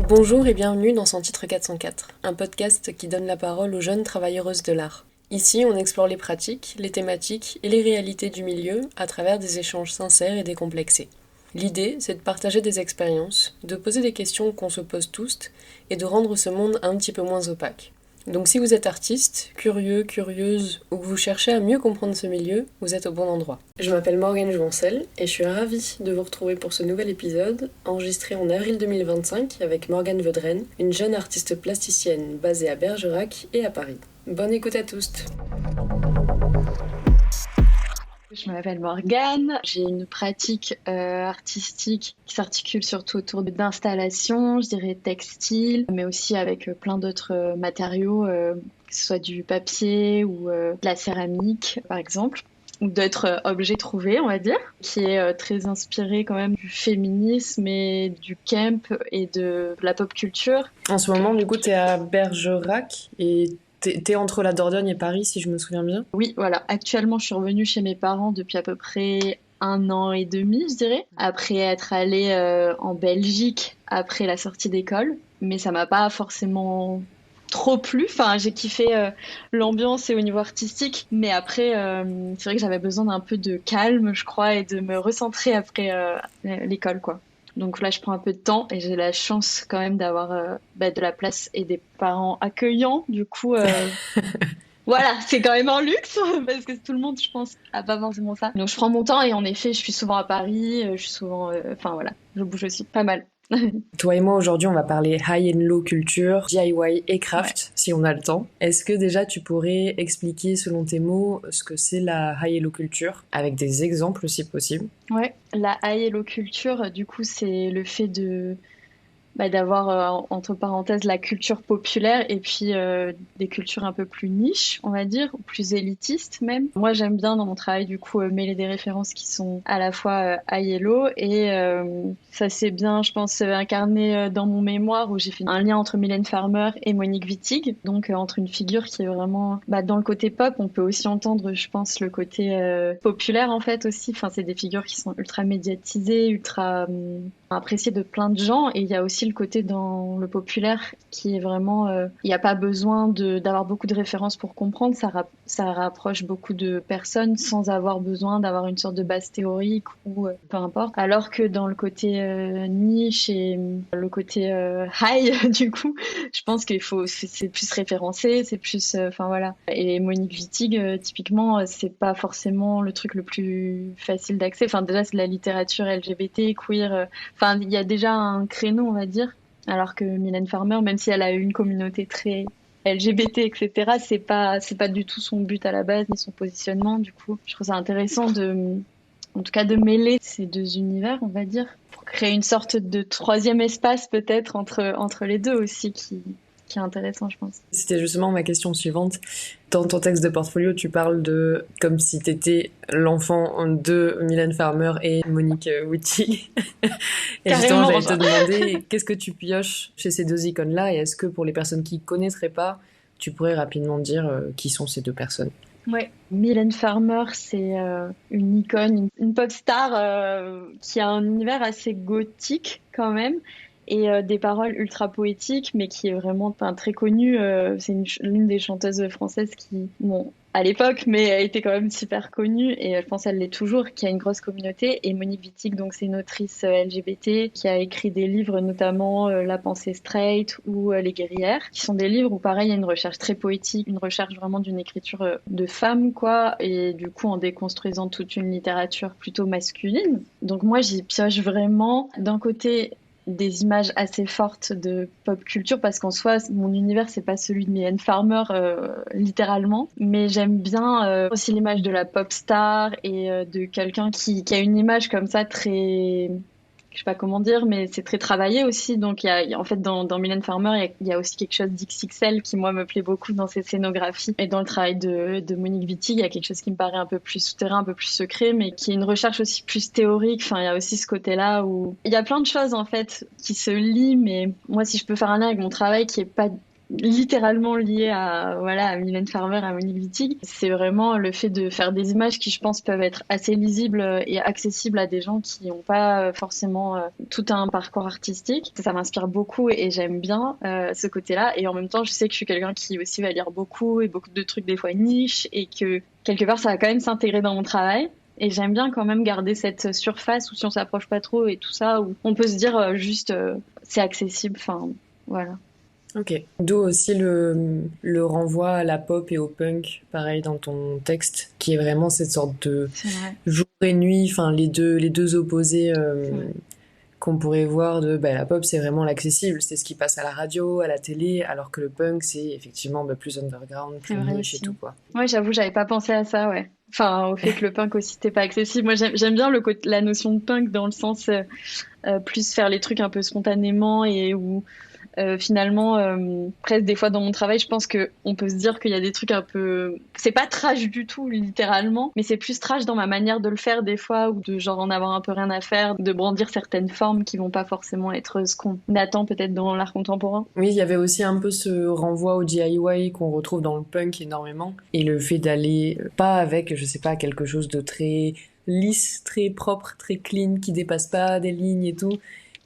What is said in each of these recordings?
Bonjour et bienvenue dans Son Titre 404, un podcast qui donne la parole aux jeunes travailleuses de l'art. Ici, on explore les pratiques, les thématiques et les réalités du milieu à travers des échanges sincères et décomplexés. L'idée, c'est de partager des expériences, de poser des questions qu'on se pose tous et de rendre ce monde un petit peu moins opaque. Donc si vous êtes artiste, curieux, curieuse ou que vous cherchez à mieux comprendre ce milieu, vous êtes au bon endroit. Je m'appelle Morgane Jouancel et je suis ravie de vous retrouver pour ce nouvel épisode, enregistré en avril 2025 avec Morgane Vedren, une jeune artiste plasticienne basée à Bergerac et à Paris. Bonne écoute à tous. Je m'appelle Morgane, j'ai une pratique artistique qui s'articule surtout autour d'installations, je dirais textiles, mais aussi avec plein d'autres matériaux, que ce soit du papier ou de la céramique par exemple, ou d'autres objets trouvés, on va dire, qui est très inspiré quand même du féminisme et du camp et de la pop culture. En ce moment, du coup, t'es à Bergerac et t'es entre la Dordogne et Paris, si je me souviens bien. Oui, voilà. Actuellement, je suis revenue chez mes parents depuis à peu près 1 an et demi, je dirais, après être allée en Belgique après la sortie d'école. Mais ça m'a pas forcément trop plu. Enfin, j'ai kiffé l'ambiance et au niveau artistique. Mais après, c'est vrai que j'avais besoin d'un peu de calme, je crois, et de me recentrer après l'école, quoi. Donc là, je prends un peu de temps et j'ai la chance quand même d'avoir de la place et des parents accueillants. Du coup, voilà, c'est quand même un luxe parce que tout le monde, je pense, a pas forcément ça. Donc je prends mon temps et en effet, je suis souvent à Paris, je suis souvent, enfin voilà, je bouge aussi pas mal. Toi et moi, aujourd'hui, on va parler high and low culture, DIY et craft, Ouais. si on a le temps. Est-ce que déjà tu pourrais expliquer, selon tes mots, ce que c'est la high and low culture, avec des exemples si possible? Ouais, la high hello culture, du coup, c'est le fait d'avoir entre parenthèses la culture populaire et puis des cultures un peu plus niches, on va dire, ou plus élitistes même. Moi, j'aime bien dans mon travail du coup mêler des références qui sont à la fois high et low et ça c'est bien, je pense, incarné dans mon mémoire où j'ai fait un lien entre Mylène Farmer et Monique Wittig, donc entre une figure qui est vraiment dans le côté pop, on peut aussi entendre, je pense, le côté populaire en fait aussi. Enfin, c'est des figures qui sont ultra médiatisées, ultra apprécié de plein de gens et il y a aussi le côté dans le populaire qui est vraiment il n'y a pas besoin d'avoir beaucoup de références pour comprendre, ça rapproche beaucoup de personnes sans avoir besoin d'avoir une sorte de base théorique ou peu importe, alors que dans le côté niche et le côté high du coup je pense qu'il faut c'est plus référencé, c'est plus enfin voilà. Et Monique Wittig typiquement c'est pas forcément le truc le plus facile d'accès, enfin déjà c'est de la littérature LGBT queer. Enfin, il y a déjà un créneau, on va dire, alors que Mylène Farmer, même si elle a eu une communauté très LGBT, etc., c'est pas du tout son but à la base, ni son positionnement. Du coup, je trouve ça intéressant en tout cas, de mêler ces deux univers, on va dire, pour créer une sorte de troisième espace peut-être entre les deux aussi, qui est intéressant, je pense. C'était justement ma question suivante. Dans ton texte de portfolio, tu parles de comme si t'étais l'enfant de Mylène Farmer et Monique Wittig. Et justement, Carrément, j'allais te enfin. demander qu'est-ce que tu pioches chez ces deux icônes-là et est-ce que pour les personnes qui connaîtraient pas, tu pourrais rapidement dire qui sont ces deux personnes? Ouais, Mylène Farmer, c'est une icône, une pop star qui a un univers assez gothique quand même et des paroles ultra poétiques, mais qui est vraiment très connue. C'est l'une des chanteuses françaises qui, bon, à l'époque, mais elle était quand même super connue et je pense qu'elle l'est toujours, qui a une grosse communauté. Et Monique Wittig, donc c'est une autrice LGBT qui a écrit des livres, notamment La pensée straight ou Les guerrières, qui sont des livres où pareil, il y a une recherche très poétique, une recherche vraiment d'une écriture de femme, quoi, et du coup en déconstruisant toute une littérature plutôt masculine. Donc moi, j'y pioche vraiment d'un côté des images assez fortes de pop culture parce qu'en soi mon univers c'est pas celui de Mylène Farmer littéralement, mais j'aime bien aussi l'image de la pop star et de quelqu'un qui a une image comme ça très, je sais pas comment dire, mais c'est très travaillé aussi. Donc, en fait, dans Mylène Farmer, il y a aussi quelque chose d'XXL qui, moi, me plaît beaucoup dans ses scénographies. Et dans le travail de Monique Wittig, il y a quelque chose qui me paraît un peu plus souterrain, un peu plus secret, mais qui est une recherche aussi plus théorique. Enfin, il y a aussi ce côté-là où il y a plein de choses, en fait, qui se lient, mais moi, si je peux faire un lien avec mon travail qui est pas littéralement lié à Mylène Farmer, à Monique Wittig. C'est vraiment le fait de faire des images qui, je pense, peuvent être assez lisibles et accessibles à des gens qui n'ont pas forcément tout un parcours artistique. Ça m'inspire beaucoup et j'aime bien ce côté-là. Et en même temps, je sais que je suis quelqu'un qui aussi va lire beaucoup et beaucoup de trucs des fois niche et que quelque part, ça va quand même s'intégrer dans mon travail. Et j'aime bien quand même garder cette surface où si on s'approche pas trop et tout ça, où on peut se dire juste c'est accessible. Enfin, voilà. Ok. D'où aussi le renvoi à la pop et au punk, pareil dans ton texte, qui est vraiment cette sorte de C'est vrai. jour et nuit, enfin les deux opposés C'est vrai. qu'on pourrait voir de la pop, c'est vraiment l'accessible, c'est ce qui passe à la radio, à la télé, alors que le punk, c'est effectivement plus underground, C'est plus vrai niche et aussi. tout, quoi. Ouais, j'avoue, j'avais pas pensé à ça, ouais. Enfin, au fait que le punk aussi c'était pas accessible. Moi, j'aime bien la notion de punk dans le sens plus faire les trucs un peu spontanément et où finalement, presque des fois dans mon travail, je pense que on peut se dire qu'il y a des trucs un peu. C'est pas trash du tout, littéralement, mais c'est plus trash dans ma manière de le faire des fois, ou de genre en avoir un peu rien à faire, de brandir certaines formes qui vont pas forcément être ce qu'on attend peut-être dans l'art contemporain. Oui, il y avait aussi un peu ce renvoi au DIY qu'on retrouve dans le punk énormément, et le fait d'aller pas avec, je sais pas, quelque chose de très lisse, très propre, très clean, qui dépasse pas des lignes et tout,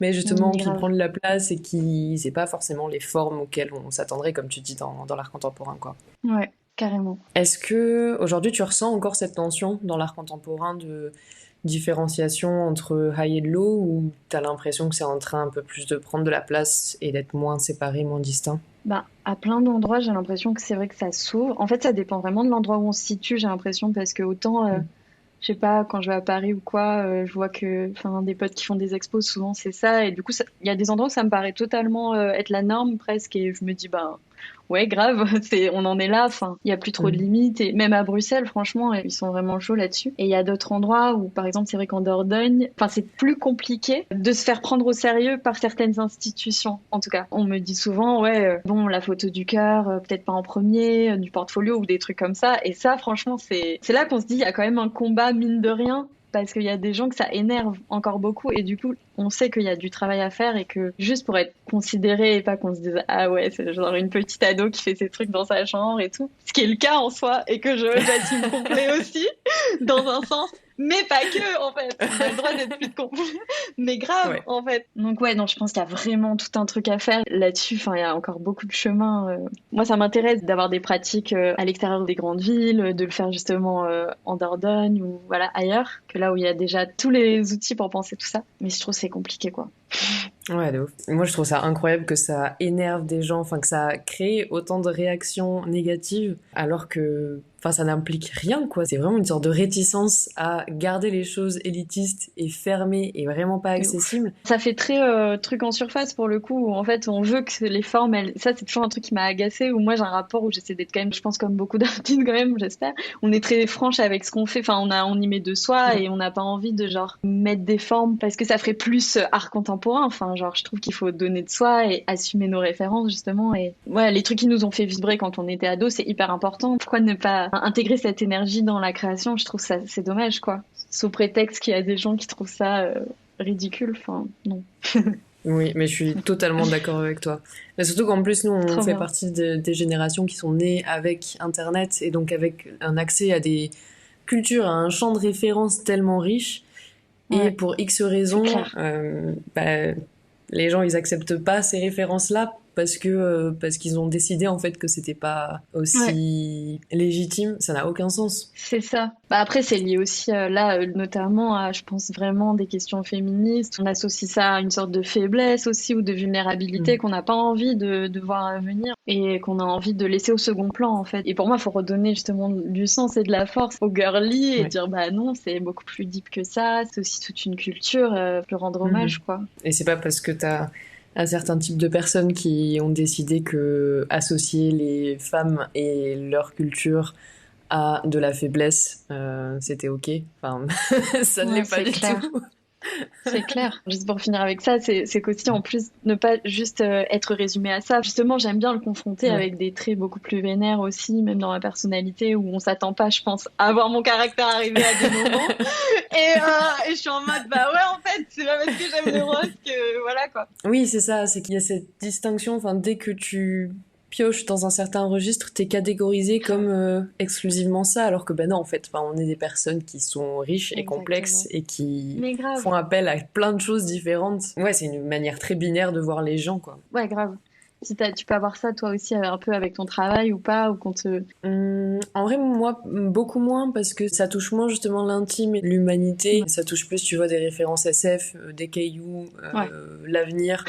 mais justement qui Grave. prend de la place et qui c'est pas forcément les formes auxquelles on s'attendrait, comme tu dis, dans l'art contemporain, quoi. Ouais, carrément. Est-ce que aujourd'hui tu ressens encore cette tension dans l'art contemporain de différenciation entre high et low, ou t'as l'impression que c'est en train un peu plus de prendre de la place et d'être moins séparé, moins distinct? Bah, à plein d'endroits, j'ai l'impression que c'est vrai que ça s'ouvre. En fait, ça dépend vraiment de l'endroit où on se situe, j'ai l'impression, parce que autant, Mm. je sais pas, quand je vais à Paris ou quoi, je vois que, enfin, des potes qui font des expos, souvent c'est ça. Et du coup, il y a des endroits où ça me paraît totalement être la norme presque. Et je me dis, bah, ouais, grave, on en est là. Enfin, il y a plus trop de Mm. limites. Et même à Bruxelles, franchement, ils sont vraiment chauds là-dessus. Et il y a d'autres endroits où, par exemple, c'est vrai qu'en Dordogne, enfin, c'est plus compliqué de se faire prendre au sérieux par certaines institutions. En tout cas, on me dit souvent, ouais, bon, la photo du cœur, peut-être pas en premier, du portfolio ou des trucs comme ça. Et ça, franchement, c'est là qu'on se dit, il y a quand même un combat, mine de rien, parce qu'il y a des gens que ça énerve encore beaucoup et du coup on sait qu'il y a du travail à faire et que juste pour être considéré et pas qu'on se dise ah ouais c'est genre une petite ado qui fait ses trucs dans sa chambre et tout, ce qui est le cas en soi et que j'assume complet aussi dans un sens, mais pas que en fait, on a le droit d'être plus complet, mais grave Ouais. en fait. Donc ouais, non, je pense qu'il y a vraiment tout un truc à faire là-dessus. Enfin, il y a encore beaucoup de chemin. Moi, ça m'intéresse d'avoir des pratiques à l'extérieur des grandes villes, de le faire justement en Dordogne ou voilà ailleurs, que là où il y a déjà tous les outils pour penser tout ça. Mais je trouve que c'est compliqué quoi. Ouais, de ouf. Moi, je trouve ça incroyable que ça énerve des gens, enfin que ça crée autant de réactions négatives, alors que, enfin, ça n'implique rien, quoi. C'est vraiment une sorte de réticence à garder les choses élitistes et fermées et vraiment pas De ouf. accessibles. Ça fait très truc en surface pour le coup, où en fait on veut que les formes, ça c'est toujours un truc qui m'a agacée, où moi j'ai un rapport où j'essaie d'être quand même, je pense comme beaucoup d'artistes quand même, j'espère, on est très franche avec ce qu'on fait, enfin on y met de soi et on n'a pas envie de genre mettre des formes parce que ça ferait plus art contemporain, enfin genre je trouve qu'il faut donner de soi et assumer nos références justement, et ouais, les trucs qui nous ont fait vibrer quand on était ado, c'est hyper important. Pourquoi ne pas intégrer cette énergie dans la création? Je trouve ça c'est dommage quoi, sous prétexte qu'il y a des gens qui trouvent ça ridicule, enfin, non. Oui, mais je suis totalement d'accord avec toi. Mais surtout qu'en plus, nous, on Trop fait bien. partie des générations qui sont nées avec Internet et donc avec un accès à des cultures, à un champ de références tellement riche. Et Ouais, pour X c'est raisons, clair. les gens, ils acceptent pas ces références-là parce qu'ils ont décidé en fait que c'était pas Ouais, aussi légitime. Ça n'a aucun sens. c'est ça. Bah après, c'est lié aussi là, notamment à, je pense vraiment des questions féministes. On associe ça à une sorte de faiblesse aussi ou de vulnérabilité Mm. qu'on n'a pas envie de voir venir et qu'on a envie de laisser au second plan en fait. Et pour moi, il faut redonner justement du sens et de la force au girly et Ouais. dire bah non, c'est beaucoup plus deep que ça. C'est aussi toute une culture, lui rendre Mhm. hommage quoi. Et c'est pas parce que t'as un certain type de personnes qui ont décidé que associer les femmes et leur culture à de la faiblesse, c'était ok. Enfin, ça ne Ouais, l'est pas c'est du tout. clair. C'est clair. Juste pour finir avec ça, c'est qu'aussi en plus ne pas juste être résumé à ça. Justement, j'aime bien le confronter Ouais. avec des traits beaucoup plus vénères aussi, même dans ma personnalité où on s'attend pas, je pense, à voir mon caractère arriver à des moments. Et je suis en mode bah ouais en fait c'est pas parce que j'aime le rose que voilà quoi. Oui, c'est ça, c'est qu'il y a cette distinction, enfin, dès que pioches dans un certain registre, t'es catégorisé comme exclusivement ça, alors que ben non, en fait, enfin, on est des personnes qui sont riches et complexes Exactement. et qui Mais grave. font appel à plein de choses différentes. Ouais, c'est une manière très binaire de voir les gens, quoi. Ouais, grave. Si tu peux avoir ça toi aussi un peu avec ton travail ou pas, ou qu'on te... En vrai, moi, beaucoup moins parce que ça touche moins justement l'intime et l'humanité. Ça touche plus, tu vois, des références SF, des cailloux, Ouais, l'avenir.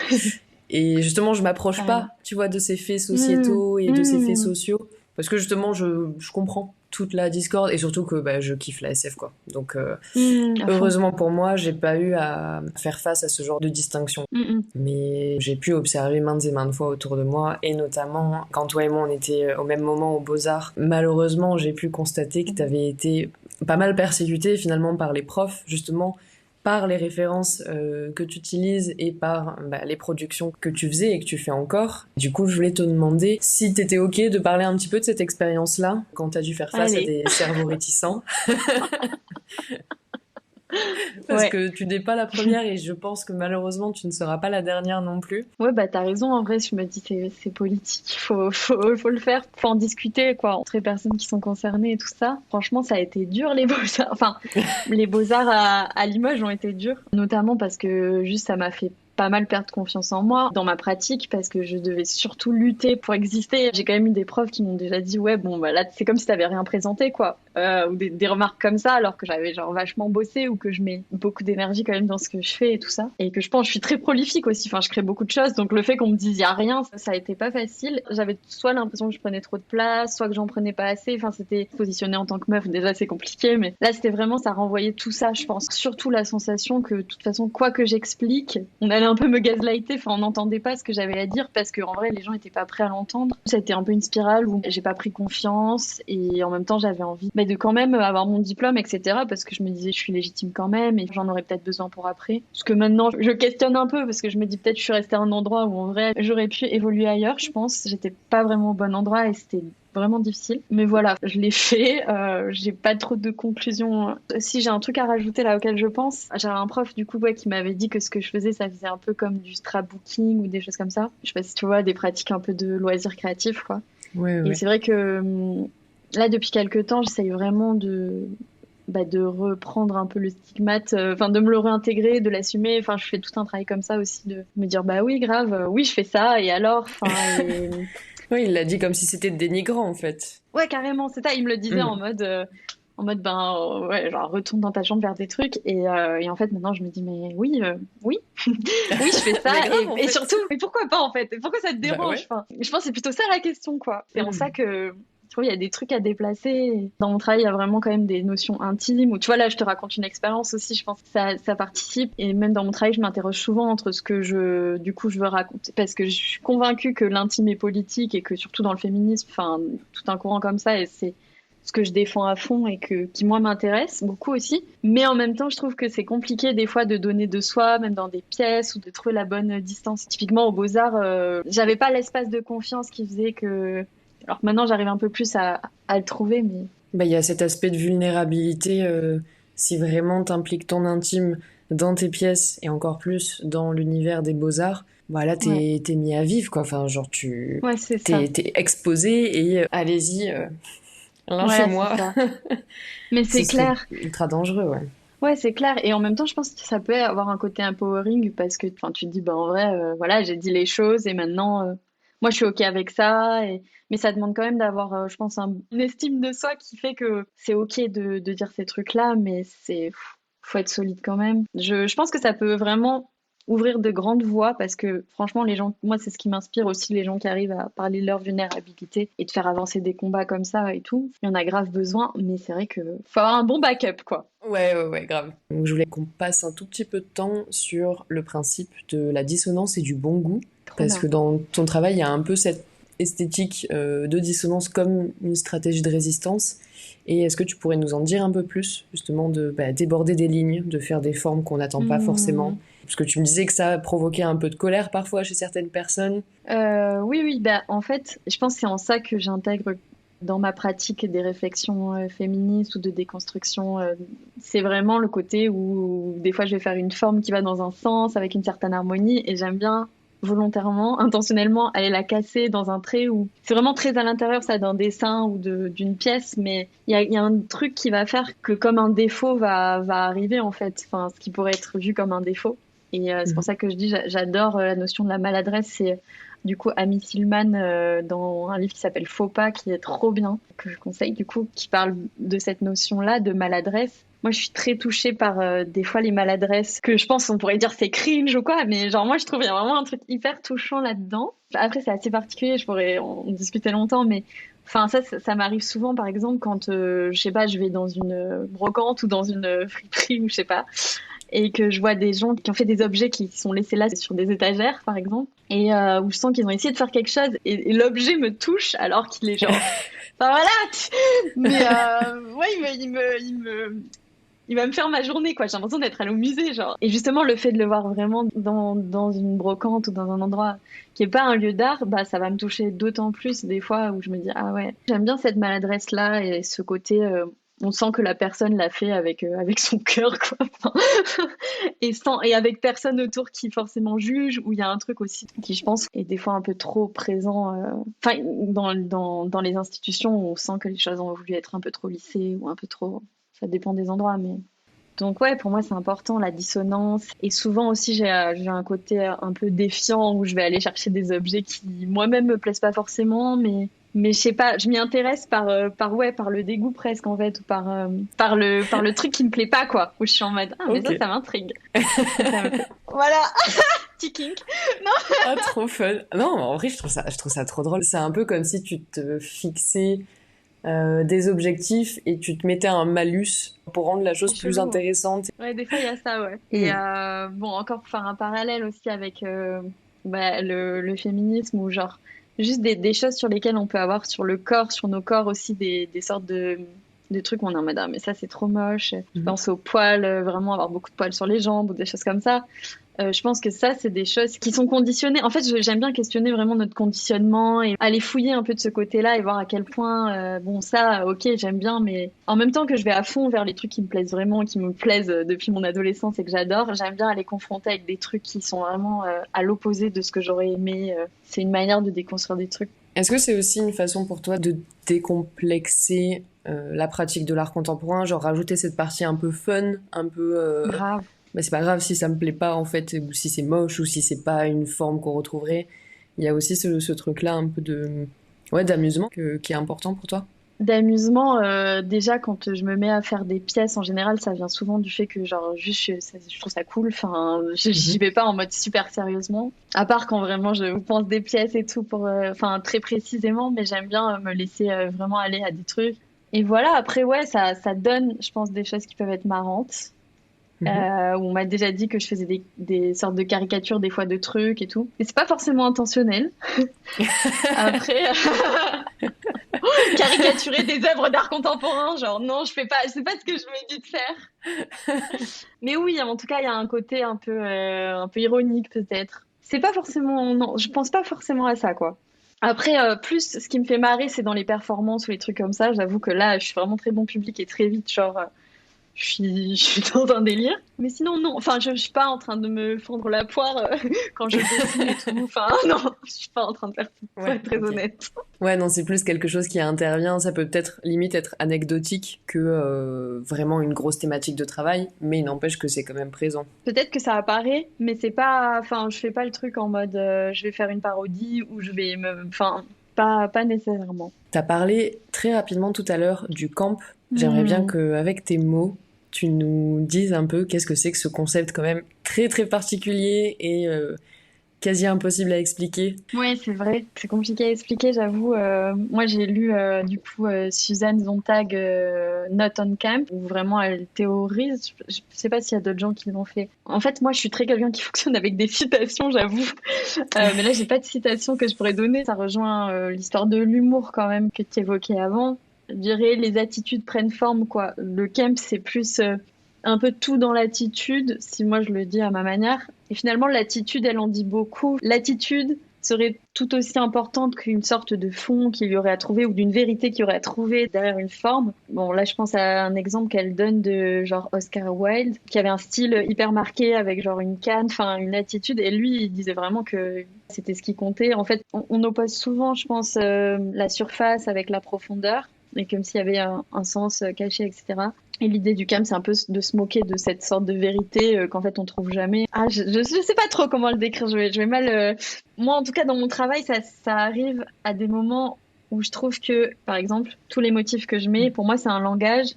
Et justement, je m'approche carrément. pas, tu vois, de ces faits Hmm, sociétaux et de ces faits hmm, sociaux. Parce que justement, je comprends toute la discorde et surtout que bah, je kiffe la SF, quoi. Donc, à fond. heureusement pour moi, j'ai pas eu à faire face à ce genre de distinction. Hmm, hmm. Mais j'ai pu observer maintes et maintes fois autour de moi, et notamment quand toi et moi on était au même moment aux Beaux-Arts. Malheureusement, j'ai pu constater que t'avais été pas mal persécuté finalement par les profs, justement par les références que tu utilises et par bah, les productions que tu faisais et que tu fais encore. Du coup, je voulais te demander si t'étais ok de parler un petit peu de cette expérience-là, quand t'as dû faire face à Allez. des cerveaux réticents. Parce Ouais. que tu n'es pas la première et je pense que malheureusement tu ne seras pas la dernière non plus. Ouais, bah t'as raison, en vrai, je me dis c'est politique, faut le faire, faut en discuter, quoi, entre les personnes qui sont concernées et tout ça. Franchement, ça a été dur, les beaux-arts. Enfin, les beaux-arts à Limoges ont été durs, notamment parce que juste ça m'a fait pas mal perdre confiance en moi dans ma pratique parce que je devais surtout lutter pour exister. J'ai quand même eu des profs qui m'ont déjà dit ouais bon bah là c'est comme si t'avais rien présenté quoi, ou des remarques comme ça alors que j'avais genre vachement bossé ou que je mets beaucoup d'énergie quand même dans ce que je fais et tout ça et que je pense que je suis très prolifique aussi. Enfin je crée beaucoup de choses donc le fait qu'on me dise y a rien ça a été pas facile. J'avais soit l'impression que je prenais trop de place, soit que j'en prenais pas assez. Enfin c'était positionné en tant que meuf déjà c'est compliqué mais là c'était vraiment ça renvoyait tout ça je pense. Surtout la sensation que de toute façon quoi que j'explique on allait un peu me gaslighter. Enfin on n'entendait pas ce que j'avais à dire parce que en vrai les gens étaient pas prêts à l'entendre. Ça a été un peu une spirale où j'ai pas pris confiance et en même temps j'avais envie de quand même avoir mon diplôme etc parce que je me disais je suis légitime quand même et j'en aurais peut-être besoin pour après. Parce que maintenant je questionne un peu parce que je me dis peut-être je suis restée à un endroit où en vrai j'aurais pu évoluer ailleurs je pense. J'étais pas vraiment au bon endroit et c'était vraiment difficile. Mais voilà, je l'ai fait. J'ai pas trop de conclusions. Si j'ai un truc à rajouter là auquel je pense, j'avais un prof du coup ouais, qui m'avait dit que ce que je faisais, ça faisait un peu comme du scrapbooking ou des choses comme ça. Je sais pas si tu vois, des pratiques un peu de loisirs créatifs quoi. Ouais, Et ouais. c'est vrai que là depuis quelques temps, j'essaye vraiment de reprendre un peu le stigmate, enfin de me le réintégrer, de l'assumer. Enfin, je fais tout un travail comme ça aussi de me dire bah oui grave, oui je fais ça et alors, enfin et Oui, il l'a dit comme si c'était dénigrant en fait. ouais, carrément, c'est ça. Il me le disait Mm. en mode, ben, ouais, genre, retourne dans ta chambre vers tes trucs. Et en fait, maintenant, je me dis, mais oui, oui, oui, je fais ça. Mais grave en Et surtout, fait. mais pourquoi pas, en fait? Et pourquoi ça te Bah dérange? ouais. Enfin, je pense que c'est plutôt ça la question, quoi. C'est en ça Mm. que, je trouve, il y a des trucs à déplacer. Dans mon travail, il y a vraiment quand même des notions intimes. Ou tu vois, là, je te raconte une expérience aussi. Je pense que ça participe. Et même dans mon travail, je m'interroge souvent entre ce que du coup, je veux raconter. Parce que je suis convaincue que l'intime est politique et que surtout dans le féminisme, enfin, tout un courant comme ça, et c'est ce que je défends à fond et qui moi m'intéresse beaucoup aussi. Mais en même temps, je trouve que c'est compliqué des fois de donner de soi, même dans des pièces, ou de trouver la bonne distance. Typiquement, aux Beaux-Arts, j'avais pas l'espace de confiance qui faisait que... Alors que maintenant, j'arrive un peu plus à le trouver, mais... Bah, il y a cet aspect de vulnérabilité, si vraiment t'impliques ton intime dans tes pièces et encore plus dans l'univers des beaux-arts, bah là Ouais, t'es mis à vivre quoi. Enfin, genre ouais, c'est ça. t'es exposé et allez-y, Voilà, c'est lynchez-moi. ça. Mais Ce c'est serait clair. ultra dangereux, ouais. Ouais, c'est clair. Et en même temps, je pense que ça peut avoir un côté empowering parce que enfin, tu te dis, bah, en vrai, voilà, j'ai dit les choses et maintenant, moi, je suis OK avec ça. Mais ça demande quand même d'avoir, je pense, une estime de soi qui fait que c'est OK de dire ces trucs-là, mais faut être solide quand même. Je pense que ça peut vraiment ouvrir de grandes voies parce que franchement, les gens, moi, c'est ce qui m'inspire aussi, les gens qui arrivent à parler de leur vulnérabilité et de faire avancer des combats comme ça et tout. Il y en a grave besoin, mais c'est vrai que faut avoir un bon backup, quoi. Ouais, ouais, ouais, grave. Donc, je voulais qu'on passe un tout petit peu de temps sur le principe de la dissonance et du bon goût, Trop parce que bien. dans ton travail, il y a un peu cette esthétique de dissonance comme une stratégie de résistance. Et est-ce que tu pourrais nous en dire un peu plus, justement, de bah, déborder des lignes, de faire des formes qu'on n'attend pas forcément? Hmm. Parce que tu me disais que ça provoquait un peu de colère parfois chez certaines personnes. Oui, oui, bah, en fait, je pense que c'est en ça que j'intègre dans ma pratique des réflexions féministes ou de déconstruction. C'est vraiment le côté où des fois je vais faire une forme qui va dans un sens avec une certaine harmonie et j'aime bien volontairement, intentionnellement aller la casser dans un trait ou c'est vraiment très à l'intérieur ça d'un dessin ou d'une pièce, mais il y a un truc qui va faire que comme un défaut va arriver en fait, enfin ce qui pourrait être vu comme un défaut. Et c'est pour ça que je dis j'adore la notion de la maladresse. C'est du coup Amy Silman dans un livre qui s'appelle Faux pas, qui est trop bien, que je conseille du coup, qui parle de cette notion-là de maladresse. Moi, je suis très touchée par des fois les maladresses que je pense on pourrait dire c'est cringe ou quoi, mais genre moi je trouve il y a vraiment un truc hyper touchant là-dedans. Après c'est assez particulier, je pourrais en discuter longtemps, mais enfin ça m'arrive souvent par exemple quand je sais pas, je vais dans une brocante ou dans une friperie ou je sais pas, et que je vois des gens qui ont fait des objets qui sont laissés là sur des étagères, par exemple, et où je sens qu'ils ont essayé de faire quelque chose et l'objet me touche alors qu'il est genre, enfin voilà, mais ouais, il va me faire ma journée, quoi. J'ai l'impression d'être allée au musée, genre. Et justement, le fait de le voir vraiment dans une brocante ou dans un endroit qui est pas un lieu d'art, bah, ça va me toucher d'autant plus des fois où je me dis, ah ouais, j'aime bien cette maladresse-là et ce côté, on sent que la personne l'a fait avec son cœur, quoi. Et avec personne autour qui forcément juge, où il y a un truc aussi qui, je pense, est des fois un peu trop présent. Enfin, dans les institutions, on sent que les choses ont voulu être un peu trop lissées ou un peu trop. Ça dépend des endroits, mais. Donc ouais, pour moi c'est important la dissonance. Et souvent aussi j'ai un côté un peu défiant où je vais aller chercher des objets qui moi-même me plaisent pas forcément, mais je sais pas, je m'y intéresse par le dégoût presque en fait, ou par le truc qui me plaît pas quoi, où je suis en mode ah mais Ok. ça m'intrigue. Voilà, petit kink. Ah, trop fun. Non, en vrai, je trouve ça trop drôle. C'est un peu comme si tu te fixais des objectifs et tu te mettais un malus pour rendre la chose C'est plus chelou, hein. intéressante. Ouais, des fois il y a ça, ouais. Et Mm. bon, encore pour faire un parallèle aussi avec bah, le féminisme ou genre juste des choses sur lesquelles on peut avoir sur le corps, sur nos corps aussi des sortes de trucs où on est en mode ah mais ça c'est trop moche. Je Mhm. pense aux poils, vraiment avoir beaucoup de poils sur les jambes ou des choses comme ça. Je pense que ça, c'est des choses qui sont conditionnées. En fait, j'aime bien questionner vraiment notre conditionnement et aller fouiller un peu de ce côté-là et voir à quel point, bon, ça, ok, j'aime bien, mais en même temps que je vais à fond vers les trucs qui me plaisent vraiment, qui me plaisent depuis mon adolescence et que j'adore, j'aime bien aller confronter avec des trucs qui sont vraiment à l'opposé de ce que j'aurais aimé. C'est une manière de déconstruire des trucs. Est-ce que c'est aussi une façon pour toi de décomplexer la pratique de l'art contemporain, genre rajouter cette partie un peu fun, un peu Grave. bah, c'est pas grave si ça me plaît pas en fait, ou si c'est moche, ou si c'est pas une forme qu'on retrouverait. Il y a aussi ce truc-là un peu de ouais d'amusement qui est important pour toi. D'amusement, déjà quand je me mets à faire des pièces en général, ça vient souvent du fait que genre juste je trouve ça cool. Enfin, j'y Mhm. vais pas en mode super sérieusement. À part quand vraiment je pense des pièces et tout pour, enfin très précisément, mais j'aime bien me laisser vraiment aller à des trucs. Et voilà. Après ouais, ça donne, je pense, des choses qui peuvent être marrantes. Mhm. Où on m'a déjà dit que je faisais des sortes de caricatures des fois de trucs et tout. Et c'est pas forcément intentionnel. Après. Caricaturer des œuvres d'art contemporain, genre non, je fais pas, c'est pas ce que je me dis de faire. Mais oui, en tout cas, il y a un côté un peu ironique peut-être. C'est pas forcément, non, je pense pas forcément à ça, quoi. Après, plus ce qui me fait marrer, c'est dans les performances ou les trucs comme ça. J'avoue que là, je suis vraiment très bon public et très vite, genre, je suis dans un délire. Mais sinon, non. Enfin, je suis pas en train de me fendre la poire quand je dessine et tout. Enfin, non, je suis pas en train de faire ça, pour Ouais, être très ok. honnête. Ouais, non, c'est plus quelque chose qui intervient. Ça peut peut-être limite être anecdotique que vraiment une grosse thématique de travail, mais il n'empêche que c'est quand même présent. Peut-être que ça apparaît, mais c'est pas. Enfin, je fais pas le truc en mode je vais faire une parodie ou je vais me. Enfin, pas nécessairement. T'as parlé très rapidement tout à l'heure du camp. J'aimerais bien Hmm. qu'avec tes mots, tu nous dises un peu qu'est-ce que c'est que ce concept quand même très très particulier et quasi impossible à expliquer. Ouais, c'est vrai. C'est compliqué à expliquer, j'avoue. Moi, j'ai lu du coup Suzanne Sontag Not on Camp, où vraiment elle théorise. Je sais pas s'il y a d'autres gens qui l'ont fait. En fait, moi, je suis très quelqu'un qui fonctionne avec des citations, j'avoue. Mais là, j'ai pas de citation que je pourrais donner. Ça rejoint l'histoire de l'humour quand même que tu évoquais avant. Je dirais les attitudes prennent forme, quoi. Le camp, c'est plus un peu tout dans l'attitude, si moi je le dis à ma manière. Et finalement, l'attitude, elle en dit beaucoup. L'attitude, serait tout aussi importante qu'une sorte de fond qu'il y aurait à trouver ou d'une vérité qu'il y aurait à trouver derrière une forme. Bon, là, je pense à un exemple qu'elle donne de genre Oscar Wilde, qui avait un style hyper marqué avec genre une canne, enfin une attitude. Et lui, il disait vraiment que c'était ce qui comptait. En fait, on oppose souvent, je pense, la surface avec la profondeur, et comme s'il y avait un sens caché, etc. Et l'idée du calme, c'est un peu de se moquer de cette sorte de vérité qu'en fait on trouve jamais. Ah, je sais pas trop comment le décrire. Je vais mal. Moi, en tout cas, dans mon travail, ça arrive à des moments où je trouve que, par exemple, tous les motifs que je mets, pour moi, c'est un langage.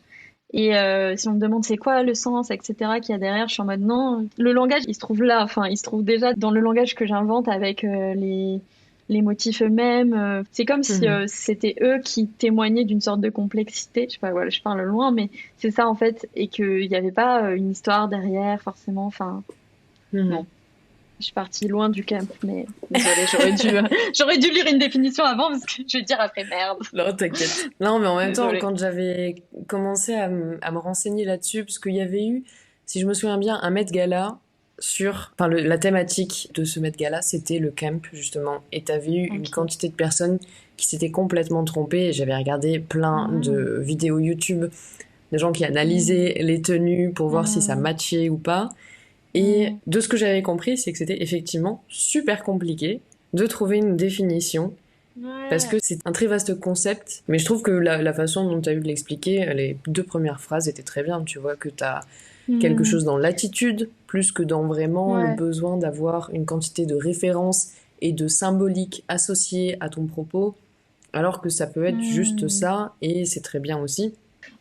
Et si on me demande c'est quoi le sens, etc., qu'il y a derrière, je suis en mode non. Le langage, il se trouve là. Enfin, il se trouve déjà dans le langage que j'invente avec les motifs eux-mêmes. C'est comme si Mhm. c'était eux qui témoignaient d'une sorte de complexité. Je sais pas, voilà, je parle loin, mais c'est ça en fait, et qu'il n'y avait pas une histoire derrière forcément. Enfin, Mhm. non. Je suis partie loin du camp, mais désolée, j'aurais dû lire une définition avant parce que je vais dire après merde. Non, t'inquiète. Non, mais en même temps, Désolée. quand j'avais commencé à me renseigner là-dessus, parce qu'il y avait eu, si je me souviens bien, un Met Gala sur... Enfin, la thématique de ce Met Gala, c'était le camp, justement. Et t'avais eu une Ok. quantité de personnes qui s'étaient complètement trompées. Et j'avais regardé plein Ah. de vidéos YouTube de gens qui Mm. analysaient les tenues pour voir si ça Mm. matchait ou pas. Et Mm. de ce que j'avais compris, c'est que c'était effectivement super compliqué de trouver une définition parce que Ouais. c'est un très vaste concept, mais je trouve que la façon dont tu as eu de l'expliquer, les deux premières phrases étaient très bien. Tu vois que tu as quelque Mm. chose dans l'attitude, plus que dans vraiment le Ouais. besoin d'avoir une quantité de références et de symbolique associées à ton propos, alors que ça peut être juste Mm. ça, et c'est très bien aussi.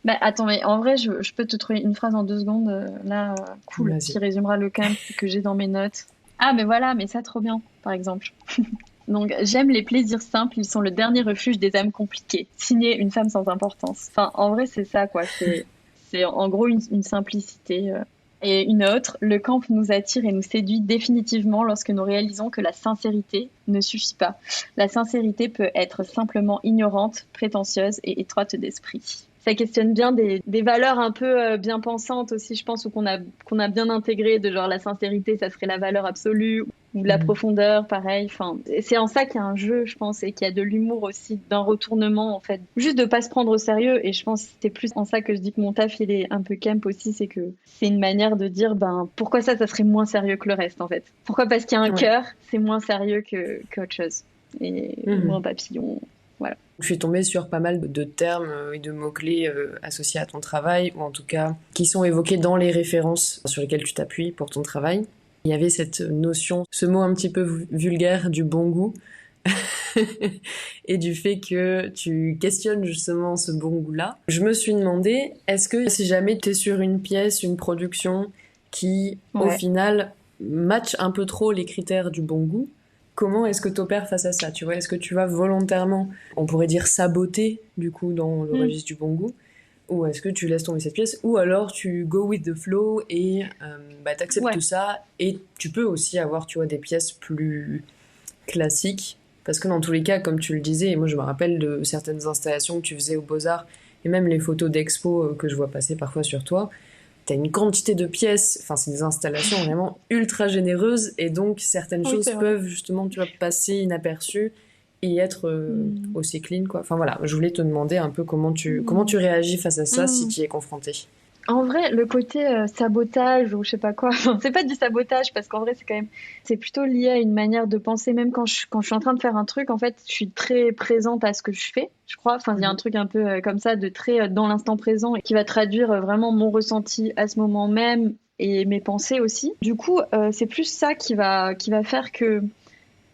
Bah, attends, mais en vrai, je peux te trouver une phrase en 2 secondes, là, cool, qui Vas-y. résumera le camp que j'ai dans mes notes. Ah, mais voilà, mais ça, trop bien, par exemple. Donc, j'aime les plaisirs simples, ils sont le dernier refuge des âmes compliquées. Signé une femme sans importance. Enfin, en vrai, c'est ça, quoi. C'est en gros une simplicité. Et une autre, le camp nous attire et nous séduit définitivement lorsque nous réalisons que la sincérité ne suffit pas. La sincérité peut être simplement ignorante, prétentieuse et étroite d'esprit. Ça questionne bien des valeurs un peu bien pensantes aussi, je pense, ou qu'on a bien intégré, de genre la sincérité, ça serait la valeur absolue, ou la Mhm. profondeur, pareil. Enfin, c'est en ça qu'il y a un jeu, je pense, et qu'il y a de l'humour aussi, d'un retournement, en fait. Juste de pas se prendre au sérieux. Et je pense que c'est plus en ça que je dis que mon taf, il est un peu camp aussi, c'est que c'est une manière de dire, ben, pourquoi ça serait moins sérieux que le reste, en fait. Pourquoi parce qu'il y a un Ouais. cœur, c'est moins sérieux qu'autre chose. Et moins Mhm. papillon. Voilà. Je suis tombée sur pas mal de termes et de mots-clés associés à ton travail, ou en tout cas qui sont évoqués dans les références sur lesquelles tu t'appuies pour ton travail. Il y avait cette notion, ce mot un petit peu vulgaire du bon goût, et du fait que tu questionnes justement ce bon goût-là. Je me suis demandé, est-ce que si jamais tu es sur une pièce, une production qui, au Ouais. final, match un peu trop les critères du bon goût, comment est-ce que tu opères face à ça? Tu vois, est-ce que tu vas volontairement, on pourrait dire saboter, du coup, dans le Mm. registre du bon goût, ou est-ce que tu laisses tomber cette pièce, ou alors tu go with the flow et bah, t'acceptes Ouais. ça, et tu peux aussi avoir, tu vois, des pièces plus classique. Parce que dans tous les cas, comme tu le disais, et moi je me rappelle de certaines installations que tu faisais aux Beaux-Arts, et même les photos d'expo que je vois passer parfois sur toi, t'as une quantité de pièces, enfin c'est des installations vraiment ultra généreuses, et donc certaines Oui, choses c'est vrai. peuvent justement, tu vois, passer inaperçues et être Mm. aussi clean, quoi. Enfin voilà, je voulais te demander un peu comment tu réagis face à ça si Mm. tu y es confronté. En vrai, le côté sabotage ou je sais pas quoi, enfin, c'est pas du sabotage parce qu'en vrai, c'est plutôt lié à une manière de penser. Même quand je suis en train de faire un truc, en fait, je suis très présente à ce que je fais, je crois. Enfin, il y a un Mhm. truc un peu comme ça, de très dans l'instant présent et qui va traduire vraiment mon ressenti à ce moment même et mes pensées aussi. Du coup, c'est plus ça qui va faire que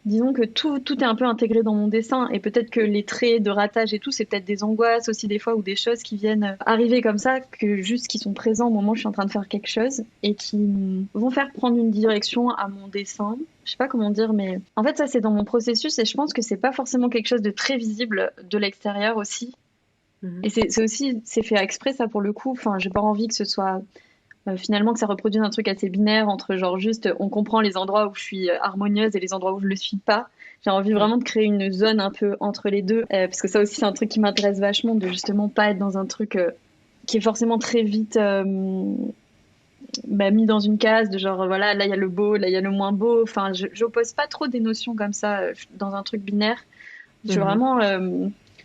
disons que tout est un peu intégré dans mon dessin et peut-être que les traits de ratage et tout, c'est peut-être des angoisses aussi des fois ou des choses qui viennent arriver comme ça, que juste qui sont présents au moment où je suis en train de faire quelque chose et qui vont faire prendre une direction à mon dessin. Je sais pas comment dire, mais en fait ça c'est dans mon processus et je pense que c'est pas forcément quelque chose de très visible de l'extérieur aussi. Mhm. Et c'est aussi, c'est fait exprès ça pour le coup. Enfin, j'ai pas envie que ce soit finalement que ça reproduise un truc assez binaire entre genre juste on comprend les endroits où je suis harmonieuse et les endroits où je le suis pas. J'ai envie Ouais. vraiment de créer une zone un peu entre les deux parce que ça aussi c'est un truc qui m'intéresse vachement de justement pas être dans un truc qui est forcément très vite mis dans une case de genre, voilà, là il y a le beau, là il y a le moins beau. Enfin, j'oppose pas trop des notions comme ça dans un truc binaire. Je veux Mhm. vraiment